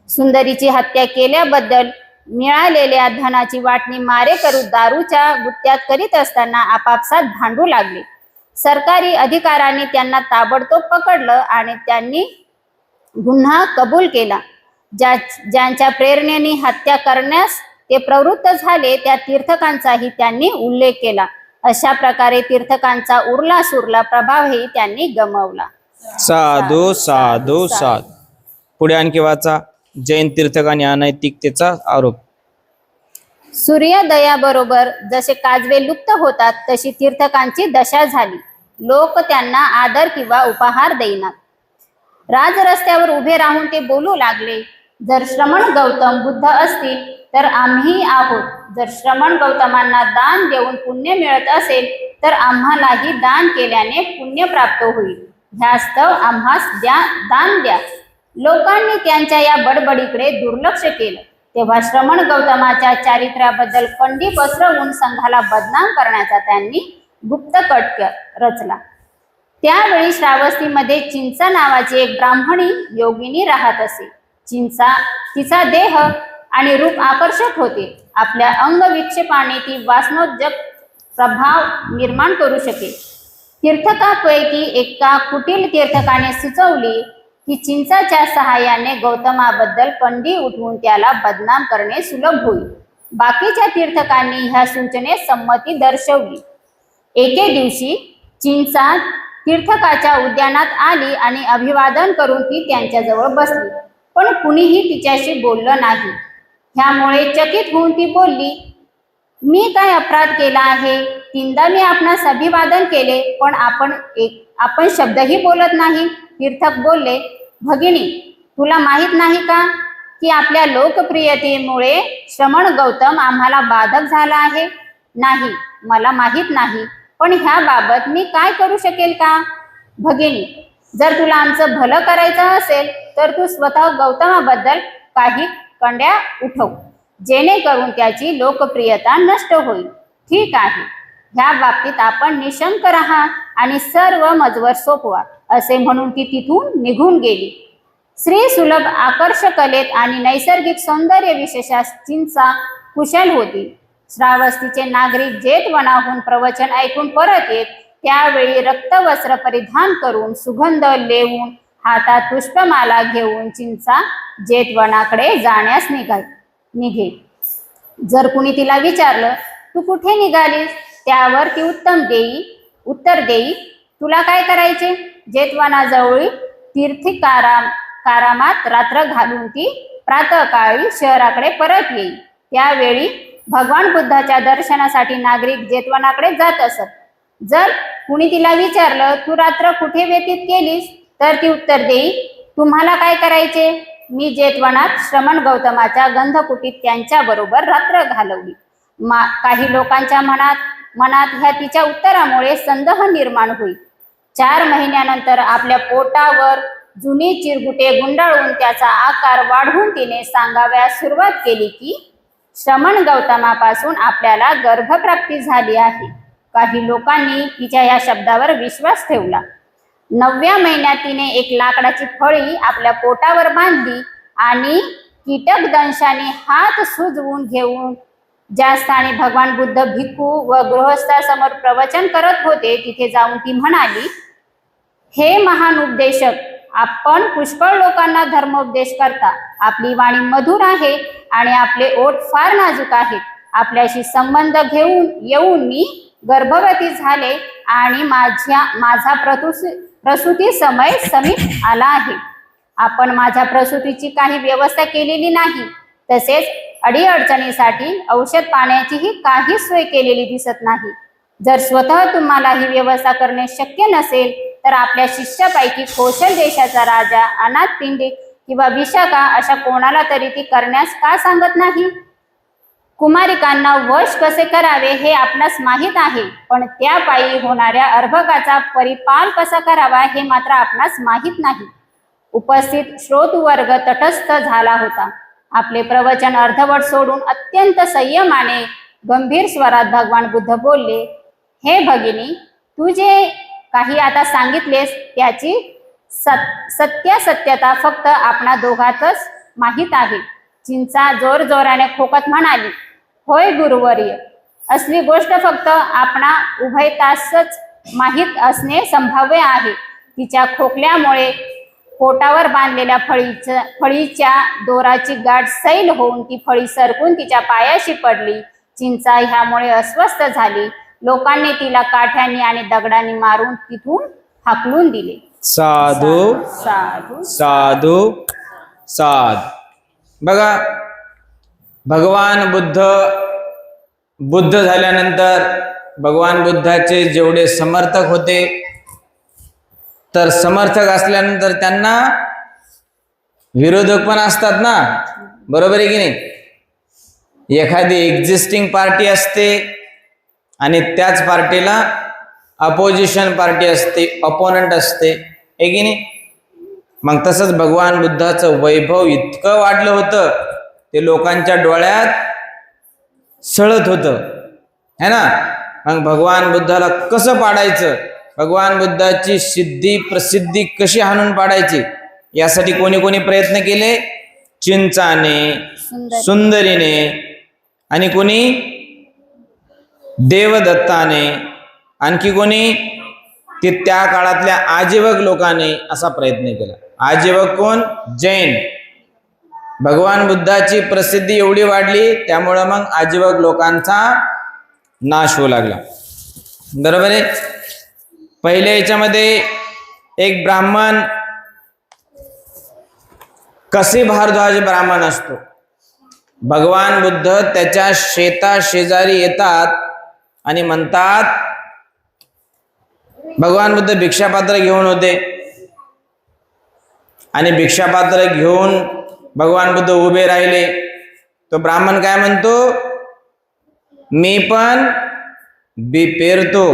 सुंदरीची हत्या केल्याबद्दल मिळालेल्या धनाची वाटणी मारेकरू दारूच्या गुत्त्यात करीत असताना आपापसात भांडू लागले. सरकारी अधिकाऱ्यांनी त्यांना ताबडतोब पकडलं आणि त्यांनी गुन्हा कबूल केला. ज्यांच्या प्रेरणेने हत्या करण्यास ते प्रवृत्त झाले त्या तीर्थकांचाही त्यांनी उल्लेख केला. अशा प्रकारे तीर्थकांचा उरला सुरला प्रभावही त्यांनी गमावला. साधू साधू साधू. पुढे आणखी वाचा. जैन तीर्थक आणि अनैतिकतेचा आरोप. सूर्योदयाबरोबर जसे काजवे लुप्त होतात तशी तीर्थकांची दशा झाली. लोक त्यांना आदर किंवा उपहार देईनात. राजरस्त्यावर उभे राहून ते बोलू लागले, जर श्रमण गौतम बुद्ध असतील तर आम्ही आहोत. जर श्रमण गौतमांना दान देऊन पुण्य मिळत असेल तर आम्हालाही दान केल्याने पुण्य प्राप्त होईल. ह्यास्तव आम्हास दान द्या. लोकांनी त्यांच्या या बडबडीकडे दुर्लक्ष केलं. तेव्हा श्रमण गौतमाच्या चारित्र्याबद्दल कंडी पसरवून संघाला बदनाम करण्याचा त्यांनी गुप्त कट रचला. त्यावेळी श्रावस्तीमध्ये चिंचा नावाची एक ब्राह्मणी योगिनी राहत असे. तिचा देह आणि रूप आकर्षक होते. आपल्या अंग विक्षेपाने ती प्रभाव निर्माण करू शकेल. तीर्थकापैकी एका कुटील तीर्थकाने सुचवली की चिंचाच्या सहाय्याने गौतमाबद्दल कंडी उठवून त्याला बदनाम करणे सुलभ होईल. बाकीच्या तीर्थकांनी ह्या सूचनेस संमती दर्शवली. एके दिवशी चिंचा तीर्थकाच्या उद्यानात आली आणि अभिवादन करून ती त्यांच्याजवळ बसली, पण कुणीही तिच्याशी बोललं नाही. ह्यामुळे चकित होऊन ती बोलली, मी काय अपराध केला आहे? 3दा मी आपणास अभिवादन केले, पण आपण शब्दही बोलत नाही. तीर्थक बोलले, भगिनी, तुला माहीत नाही का की आपल्या लोकप्रियतेमुळे श्रमण गौतम आम्हाला बाधक झाला आहे? नाही, मला माहीत नाही, पण ह्याबाबत मी काय करू शकेल का? भगिनी, जर तुला आमचं भलं करायचं असेल तर तू स्वतः गौतमाबद्दल काही कंड्या उठव, जेणेकरून त्याची लोकप्रियता नष्ट होईल. ठीक आहे, ह्या बाबतीत आपण निशंक राहा आणि सर्व मजवर सोपवा, असे म्हणून ती तिथून निघून गेली. स्त्री सुलभ आकर्षकलेत आणि नैसर्गिक सौंदर्य विशेषात चिंचा कुशल होती. श्रावस्तीचे नागरिक जेतवनाहून प्रवचन ऐकून परत येत त्यावेळी रक्तवस्त्र परिधान करून, सुगंध लेवून, हातात पुष्पमाला घेऊन चिंचा जेतवनाकडे जाण्यास निघे. जर कुणी तिला विचारलं, तू कुठे निघालीस? त्यावर ती उत्तर देई, तुला काय करायचे? जेतवनाजवळी कारामात रात्र घालून ती प्रातःकाळी शहराकडे परत येई. त्यावेळी भगवान बुद्धाच्या दर्शनासाठी नागरिक जेतवनाकडे जात असत. जर कुणी तिला विचारलं, तू रात्र कुठे व्यतीत केलीस? तर ती उत्तर देई, तुम्हाला काय करायचे? मी जेतवनात श्रमण गौतमाच्या गंधकुटीत त्यांच्याबरोबर रात्र घालवली. काही लोकांच्या मनात ह्या तिच्या उत्तरामुळे संदेह निर्माण होईल. 4 महिन्यानंतर आपल्या पोटावर जुनी चिरगुटे गुंडाळून त्याचा आकार वाढवून तिने सांगाव्यास सुरुवात केली की श्रमण गौतमापासून आपल्याला गर्भप्राप्ती झाली आहे. काही लोकांनी तिच्या या शब्दावर विश्वास ठेवला. 9व्या महिन्यात तिने एक लाकडाची फळी आपल्या पोटावर बांधली आणि कीटक दंशाने हात सुजवून घेऊन ज्या स्थानी भगवान बुद्ध भिक्खू व गृहस्थासमोर प्रवचन करत होते तिथे जाऊन ती म्हणाली, हे महान उपदेशक, आपण पुष्कळ लोकांना धर्मोपदेश करता. आपली वाणी मधुर आहे आणि आपले ओठ फार नाजूक आहेत. आपल्याशी संबंध येऊन मी गर्भवती झाले आणि माझा प्रसूती समय समीप आला आहे. आपण माझ्या प्रसूतीची काही व्यवस्था केलेली नाही. तसेच अडीअडचणीसाठी औषध पाण्याचीही काही सोय केलेली दिसत नाही. जर स्वतः तुम्हाला ही व्यवस्था करणे शक्य नसेल तर आपल्या शिष्यापैकी कौशल देशाचा राजा, अनाथपिंडिक किंवा विशाखा अशा कोणाला तरी ती करण्यास का सांगत नाही? कुमारिकांना वश कसे करावे हे आपणास माहीत आहे, पण त्या पायी होणाऱ्या अर्भकाचा परिपाल कसा करावा हे मात्र आपणास माहीत नाही. उपस्थित श्रोतवर्ग तटस्थ झाला होता. आपले प्रवचन अर्धवट सोडून अत्यंत संयमाने गंभीर स्वरात भगवान बुद्ध बोलले, हे भगिनी, तू जे काही आता सांगितलेस त्याची सत्यता फक्त आपणा दोघातच माहीत आहे. चिंचा जोरजोराने खोकत म्हणाली, होय गुरुवर्य, असली गोष्ट फक्त आपणा उभयतासच माहीत असणे संभाव्य आहे. तिच्या खोकल्यामुळे पोटावर बांधलेल्या फळीच्या दोराची गाठ सैल होऊन ती फळी सरकून तिच्या पायाशी पडली. चिंचा ह्यामुळे अस्वस्थ झाली. लोकांनी तिला काठ्यांनी आणि दगडांनी मारून तिथून हाकलून दिले. साधू साधू साधू साध. बघा, भगवान बुद्ध झाल्यानंतर भगवान बुद्धाचे जेवढे समर्थक होते, तर समर्थक असल्यानंतर त्यांना विरोधक पण असतात ना, बरोबर आहे की नाही? एखादी एक्झिस्टिंग पार्टी असते आणि त्याच पार्टीला अपोजिशन पार्टी असते, अपोनंट असते, आहे की नाही? मग तसंच भगवान बुद्धाचं वैभव इतकं वाढलं होतं, ते लोकांच्या डोळ्यात सळत होतं, है ना? मग भगवान बुद्धाला कसं पाडायचं, भगवान बुद्धाची सिद्धी प्रसिद्धी कशी हाणून पाडायची, यासाठी कोणी कोणी प्रयत्न केले? चिंचाने, सुंदरीने आणि कोणी देवदत्ताने, आणखी कोणी, की त्या काळातल्या आजीवक लोकांनी असा प्रयत्न केला. आजीवक कोण? जैन. भगवान बुद्धाची प्रसिद्धी एवढी वाढली, त्यामुळं मग आजीवक लोकांचा नाश होऊ लागला. बरोबर आहे. पहिल्या याच्यामध्ये एक ब्राह्मण, कसे भारद्वाज ब्राह्मण असतो. भगवान बुद्ध त्याच्या शेता शेजारी येतात आणि म्हणतात, भगवान बुद्ध भिक्षापात्र घेऊन होते आणि भिक्षापात्र घेऊन भगवान बुद्ध उभे राहिले. तो ब्राह्मण काय म्हणतो, मी पण बी पेरतो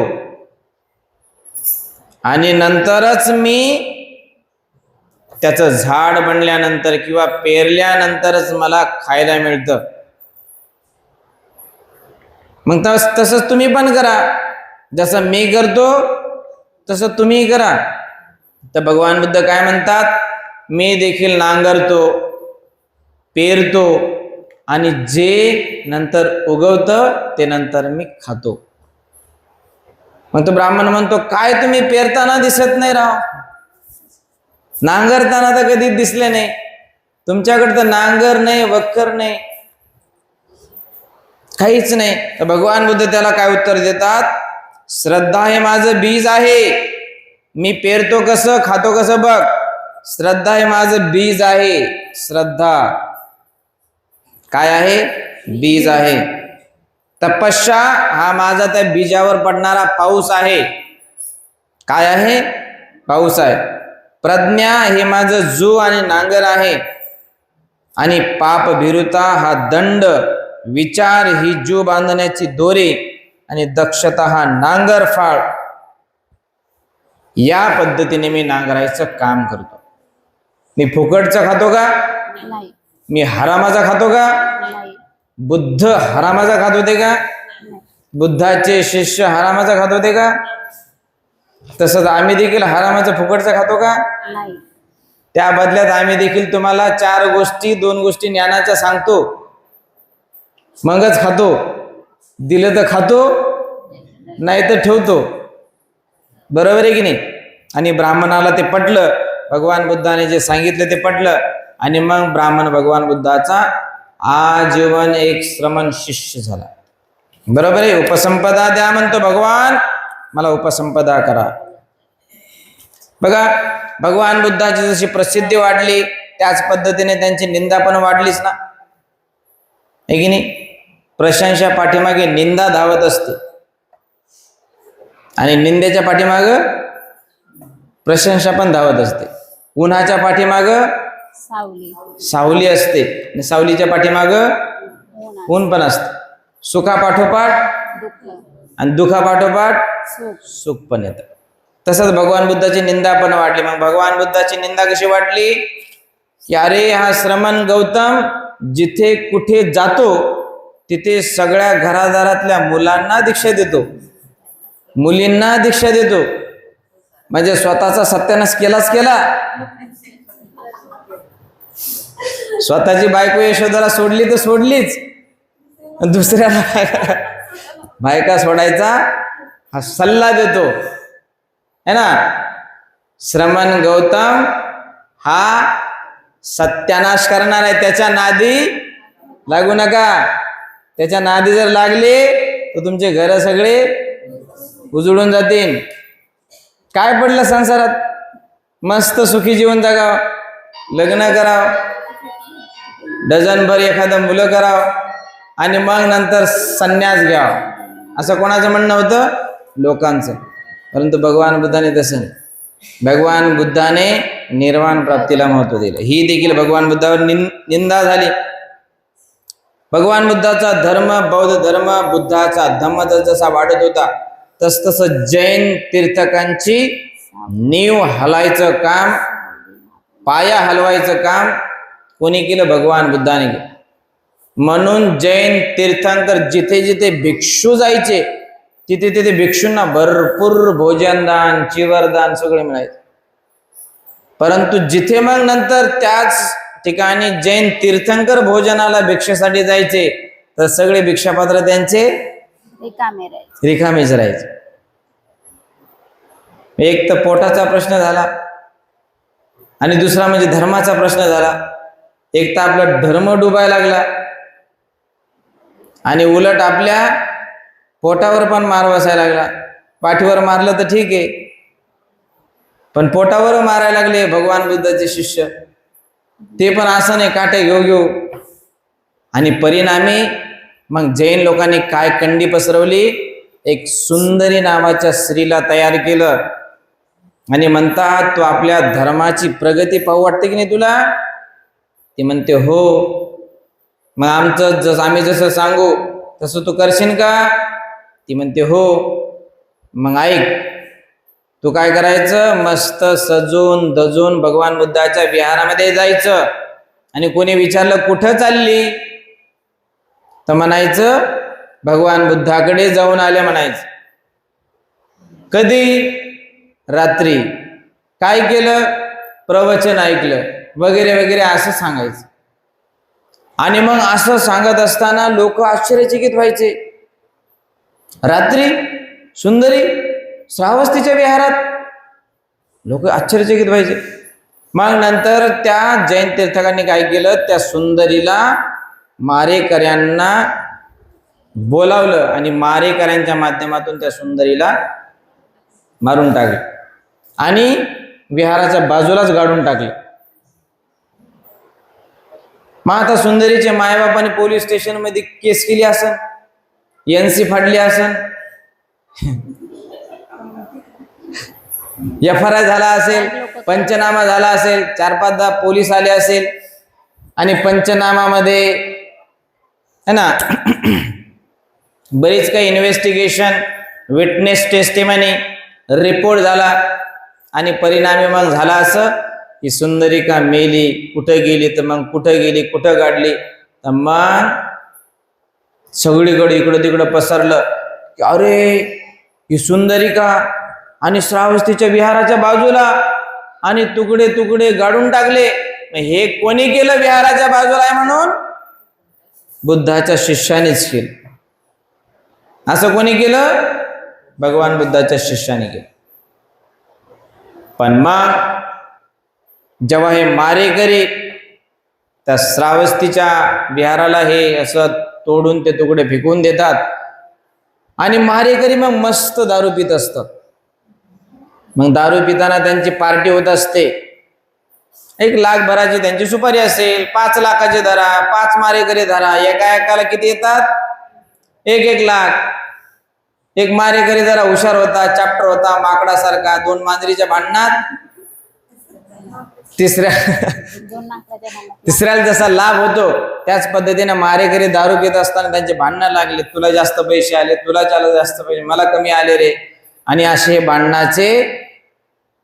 आणि नंतरच मी त्याचं झाड बनल्यानंतर किंवा पेरल्यानंतरच मला खायला मिळतं. मग तसंच तुम्ही पण करा, जसं मी करतो तसं तुम्ही करा. तर भगवान बुद्ध काय म्हणतात, मी देखील नांगरतो, पेरतो आणि जे नंतर उगवतं ते नंतर मी खातो. मग तो ब्राह्मण म्हणतो, काय तुम्ही पेरताना दिसत नाही राव, नांगरताना तर कधीच दिसले नाही, तुमच्याकडे तर नांगर नाही, वक्कर नाही, काहीच नाही. तर भगवान बुद्ध त्याला काय उत्तर देतात, श्रद्धा हे माझं बीज आहे, मी पेरतो कसं खातो कसं बघ, श्रद्धा हे माझं बीज आहे. श्रद्धा काय आहे? बीज आहे. तपस्या हा माझा त्या बीजावर पडणारा पाऊस आहे. काय आहे? पाऊस आहे. प्रज्ञा हे माझं जू आणि नांगर आहे आणि पाप भिरुता हा दंड, विचार ही जू बांधण्याची दोरी आणि दक्षता हा नांगर फाळ. या पद्धतीने मी नांगरायचं काम करतो. मी फुकटचं खातो का? नाही. मी हरामाचा खातो का? नाही. बुद्ध हरामाचा खात होते का? बुद्धाचे शिष्य हरामाचा खात होते का? तसंच आम्ही देखील हरामाचं फुकटचं खातो का? नाही. त्या बदल्यात आम्ही देखील तुम्हाला 4 गोष्टी 2 गोष्टी ज्ञानाच्या सांगतो, मगच खातो. दिलं तर खातो, नाही तर ठेवतो. बरोबर आहे की नाही? आणि ब्राह्मणाला ते पटलं, भगवान बुद्धाने जे सांगितलं ते पटलं आणि मग ब्राह्मण भगवान बुद्धाचा आजीवन एक श्रमण शिष्य झाला. बरोबर आहे. उपसंपदा द्या म्हणतो भगवान, मला उपसंपदा करा. बघा, भगवान बुद्धाची जशी प्रसिद्धी वाढली त्याच पद्धतीने त्यांची निंदा पण वाढलीच ना, आहे की नाही? प्रशंसा पाठीमागे निंदा धावत असते आणि निंदेच्या पाठीमाग प्रशंसा पण धावत असते. उन्हाच्या पाठीमाग सावली. सावली असते आणि सावलीच्या पाठीमाग ऊन पण असते. सुखापाठोपाठ दुःख. आणि दुःखापाठोपाठ सुख. सुख पण येतं. तसंच भगवान बुद्धाची निंदा पण वाढली. मग भगवान बुद्धाची निंदा कशी वाढली, की अरे हा श्रमण गौतम जिथे कुठे जातो तिथे सगळ्या घरादारातल्या मुलांना दीक्षा देतो, मुलींना दीक्षा देतो. म्हणजे स्वतःचा सत्यानाश केलाच केला. स्वतःची बायको यशोधरा सोडली तर सोडलीच, दुसऱ्याला बायका सोडायचा हा सल्ला देतो, है ना? श्रमण गौतम हा सत्यानाश करणार आहे, त्याच्या नादी लागू नका. त्याच्या नादी जर लागले तर तुमचे घर सगळे उजळून जातील. काय पडलं संसारात? मस्त सुखी जीवन जगावं, लग्न करावं, डझनभर एखादं मुलं करावं आणि मग नंतर संन्यास घ्यावा, असं कोणाचं म्हणणं होतं? लोकांचं. परंतु भगवान बुद्धाने तसं नाही. भगवान बुद्धाने निर्वाण प्राप्तीला महत्व दिलं. ही देखील भगवान बुद्धावर निंदा झाली. भगवान बुद्धाचा धर्म, बौद्ध धर्म, बुद्धाचा धम्म जसा वाढत होता तसतसं जैन तीर्थकांची नीव हलायचं काम, पाया हलवायचं काम कोणी केलं? भगवान बुद्धाने केलं. म्हणून जैन तीर्थंकर जिथे जिथे भिक्षू जायचे तिथे तिथे भिक्षूंना भरपूर भोजनदान, चिवरदान सगळे मिळायचे. परंतु जिथे मग नंतर त्याच ठिकाणी जैन तीर्थंकर भोजनाला भिक्षेसाठी जायचे तर सगळे भिक्षापात्र त्यांचे रिकामे राहायचे. रिकामेच राहायचे. एक तर पोटाचा प्रश्न झाला आणि दुसरा म्हणजे धर्माचा प्रश्न झाला. एक तर आपला धर्म डुबायला लागला आणि उलट आपल्या पोटावर पण मार बसायला लागला. पाठीवर मारलं तर ठीक आहे, पण पोटावर मारायला लागले भगवान बुद्धाचे शिष्य, ते पण असं नाही काटे घेऊ घेऊ. आणि परिणामी मग जैन लोकांनी काय कंडी पसरवली, एक सुंदरी नावाच्या स्त्रीला तयार केलं आणि म्हणतात तू आपल्या धर्माची प्रगती पाहू वाटते की नाही तुला? ती म्हणते हो. मग आम्ही जसं सांगू तसं तू करशील का? ती म्हणते हो. मग ऐक, तू काय करायचं, मस्त सजून दजून भगवान बुद्धाच्या विहारामध्ये जायचं आणि कोणी विचारलं कुठं चालली तर म्हणायचं भगवान बुद्धाकडे जाऊन आले म्हणायचं. कधी? रात्री. काय केलं? प्रवचन ऐकलं वगैरे वगैरे असं सांगायचं. आणि मग असं सांगत असताना लोक आश्चर्यचकित व्हायचे. रात्री सुंदरी श्रावस्तीच्या विहारात, लोक आश्चर्यचकित व्हायचे. मग नंतर त्या जैन तीर्थकांनी काय केलं, त्या सुंदरीला मारेकऱ्यांना बोलावलं आणि मारेकऱ्यांच्या माध्यमातून त्या सुंदरीला मारून टाकले आणि विहाराच्या बाजूलाच गाडून टाकले. मग आता सुंदरीच्या मायबापाने पोलीस स्टेशन मध्ये केस केली असन, एनसी फाडली असन, एफआरआय झाला असेल, पंचनामा झाला असेल, 4-5 पोलीस आले असेल आणि पंचनामामध्ये है ना बरीच काही इन्व्हेस्टिगेशन, विटनेस टेस्टिमनी, रिपोर्ट झाला आणि परिणामी मग झाला असं की सुंदरी का मेली, कुठं गेली, तर मग कुठं गेली, कुठं गाडली, तर मग सगळीकडे इकडं तिकडं पसरलं की अरे ही सुंदरी का आणि श्रावस्तीच्या विहाराच्या बाजूला आणि तुकडे तुकडे गाडून टाकले. हे कोणी केलं विहाराच्या बाजूला आहे म्हणून? बुद्धाच्या शिष्यानेच केलं. असं कोणी केलं? भगवान बुद्धाच्या शिष्याने केलं. पण मग जेव्हा हे मारेकरी त्या श्रावस्तीच्या विहाराला हे असं तोडून ते तुकडे फेकून देतात आणि मारेकरी मग मस्त दारू पित असतात. मग दारू पिताना त्यांची पार्टी होत असते. 1 लाखभराची त्यांची सुपारी असेल, 5 लाखाची धरा, 5 मारेकरी धरा, एकाला किती येतात? 1 लाख. एक मारेकरी जरा हुशार होता, चॅप्टर होता, माकडासारखा, 2 मांजरीच्या भांडणात तिसऱ्याला जसा लाभ होतो त्याच पद्धतीने मारेकरी दारू पित असताना त्यांचे भांडणं लागले. तुला जास्त पैसे आले, तुला जास्त पैसे, मला कमी आले रे. आणि असे भांडणाचे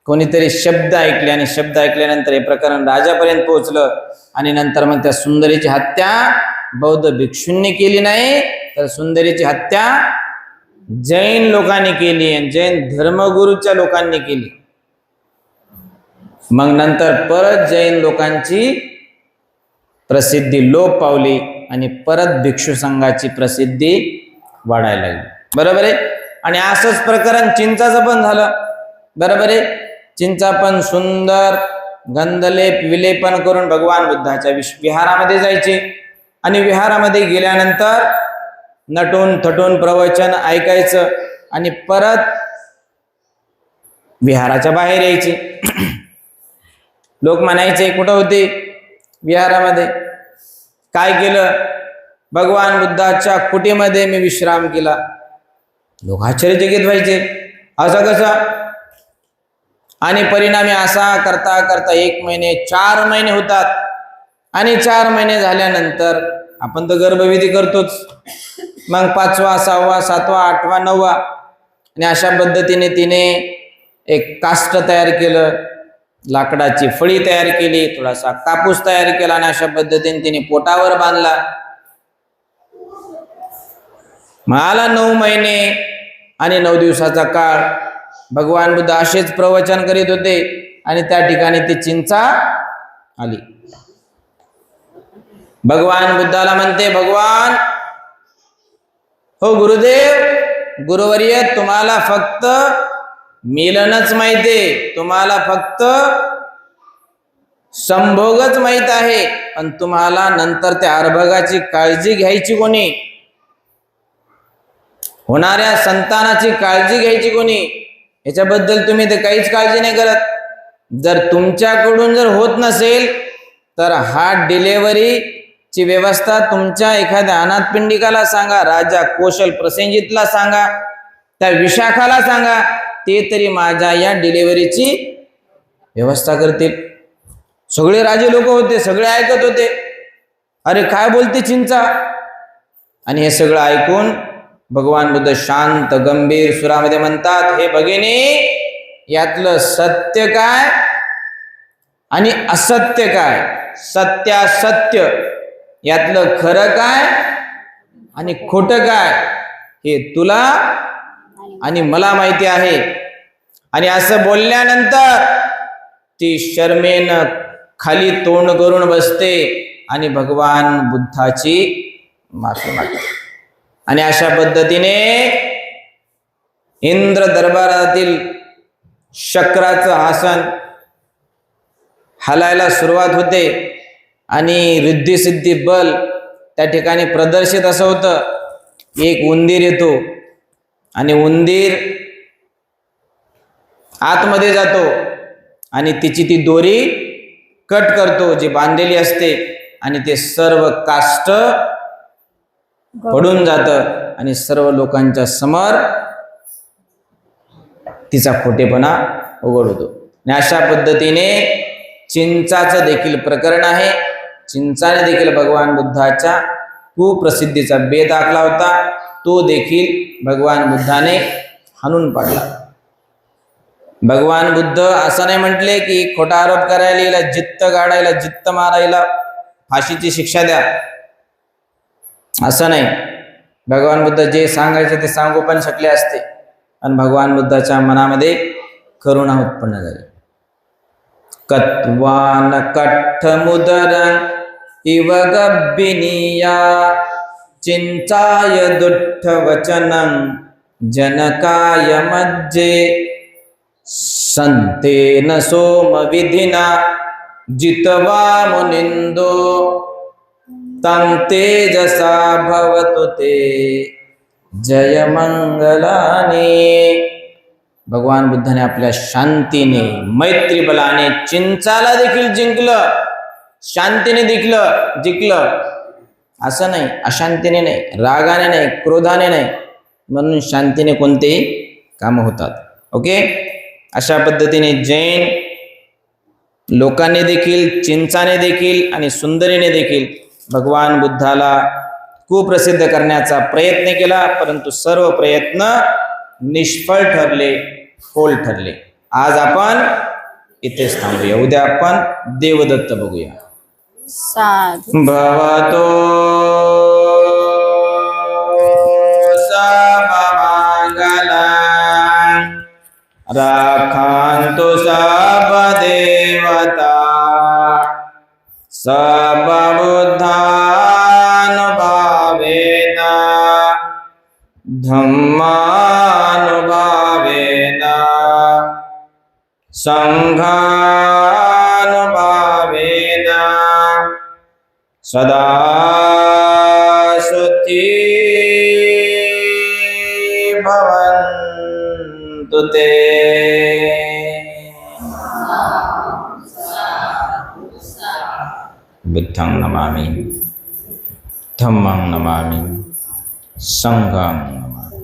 कोणीतरी शब्द ऐकले आणि शब्द ऐकल्यानंतर हे प्रकरण राजापर्यंत पोहोचलं आणि नंतर मग त्या सुंदरीची हत्या बौद्ध भिक्षूंनी केली नाही, तर सुंदरीची हत्या जैन लोकांनी केली आणि जैन धर्मगुरूच्या लोकांनी केली. मग नंतर परत जैन लोकांची प्रसिद्धी लोप पावली आणि परत भिक्षू संघाची प्रसिद्धी वाढायला लागली. बरोबर आहे. आणि असंच प्रकरण चिंचाचं पण झालं. बरोबर आहे. चिंचा पण सुंदर गंधलेप विलेपन करून भगवान बुद्धाच्या विहारामध्ये जायचे आणि विहारामध्ये गेल्यानंतर नटून थटून प्रवचन ऐकायचं आणि परत विहाराच्या बाहेर यायचे. लोक म्हणायचे कुठं होते? विहारामध्ये. काय केलं? भगवान बुद्धाच्या कुटीमध्ये मी विश्राम केला. लोक आश्चर्यचकित व्हायचे, असं कसं? आणि परिणामी असा करता करता 1 महिने 4 महिने होतात आणि 4 महिने झाल्यानंतर आपण तर गर्भविधी करतोच. मग 5वा 6वा 7वा 8वा 9वा आणि अशा पद्धतीने तिने एक काष्ट तयार केलं, लाकडाची फळी तयार केली, थोडासा कापूस तयार केला आणि अशा पद्धतीने तिने पोटावर बांधला. मला 9 महिने आणि 9 दिवसाचा काळ भगवान बुद्ध असेच प्रवचन करीत होते आणि त्या ठिकाणी ती चिंचा आली. भगवान बुद्धाला म्हणते, भगवान हो गुरुदेव, गुरुवर्य तुम्हाला फक्त मिलनच माहितीये, तुम्हाला फक्त संभोगच माहित आहे, पण तुम्हाला नंतर त्या अर्भगाची काळजी घ्यायची कोणी, होणाऱ्या संतानाची काळजी घ्यायची कोणी, याच्याबद्दल तुम्ही तर काहीच काळजी नाही करत. जर तुमच्याकडून जर होत नसेल तर हा डिलेव्हरीची व्यवस्था तुमच्या एखाद्या अनाथपिंडिकाला सांगा, राजा कौशल प्रसेनजितला सांगा, त्या विशाखाला सांगा, ते तरी माझ्या या डिलेव्हरीची व्यवस्था करतील. सगळे राजे लोक होते, सगळे ऐकत होते, अरे काय बोलते चिंचा. आणि हे सगळं ऐकून भगवान बुद्ध शांत गंभीर सुरामध्ये म्हणतात, हे भगिनी, यातलं सत्य काय आणि असत्य काय, सत्यासत्य, यातलं खरं काय आणि खोटं काय, हे तुला आणि मला माहिती आहे. आणि असं बोलल्यानंतर ती शर्मेनं खाली तोंड करून बसते आणि भगवान बुद्धाची माफी मागते. आणि अशा पद्धतीने इंद्र दरबारातील शक्राचं आसन हलायला सुरुवात होते आणि रिद्धी सिद्धी बल त्या ठिकाणी प्रदर्शित असं होतं. एक उंदीर येतो आणि उंदीर आतमध्ये जातो आणि तिची ती दोरी कट करतो जी बांधलेली असते, आणि ते सर्व काष्ट पडून जातं आणि सर्व लोकांच्या समोर तिचा खोटेपणा उघड होतो. आणि अशा पद्धतीने चिंचाचं देखील प्रकरण आहे. चिंचाने देखील भगवान बुद्धाच्या कुप्रसिद्धीचा बेत आखला होता, तो देखील भगवान बुद्धाने हाणून पाडला. भगवान बुद्ध असं नाही म्हटले की खोटा आरोप करायला, हिला जित्त काढायला, जित्त मारायला फाशीची शिक्षा द्या, असं नाही. भगवान बुद्ध जे सांगायचे ते सांगू पण शकले असते, आणि भगवान बुद्धाच्या मनामध्ये करुणा उत्पन्न झाली. कत्वान कठ्ठमुदरं इव गब्बिनीया चिंचाय दुष्ट वचनं जनकाय मज्जे संतेन सोम विधिना जितवा मुनिंदो तं तेजसा भवतु ते जय मंगलाने. भगवान बुद्धाने आपल्या शांतीने, मैत्री बलाने चिंचाला देखील जिंकलं, शांतीने देखील जिंकलं. असं नाही, अशांतीने नाही, रागाने नाही, क्रोधाने नाही. म्हणून शांतीने कोणतेही काम होतात. ओके, अशा पद्धतीने जैन लोकांनी देखील, चिंचाने देखील आणि सुंदरीने देखील भगवान बुद्धाला कुप्रसिद्ध करण्याचा प्रयत्न केला, परंतु सर्व प्रयत्न निष्फळ ठरले, फोल ठरले. आज आपण इथेच थांबूया, उद्या आपण देवदत्त बघूया. साधू भवतो सर्वमंगलं रक्षन्तु सर्वदेवता सर्वबुद्धानुभावेन धम्मानुभावेन संघानुभावेन सदा सुखी भवन्तु ते. बुद्धं नमामि, धम्मं नमामि, संघं नमामि.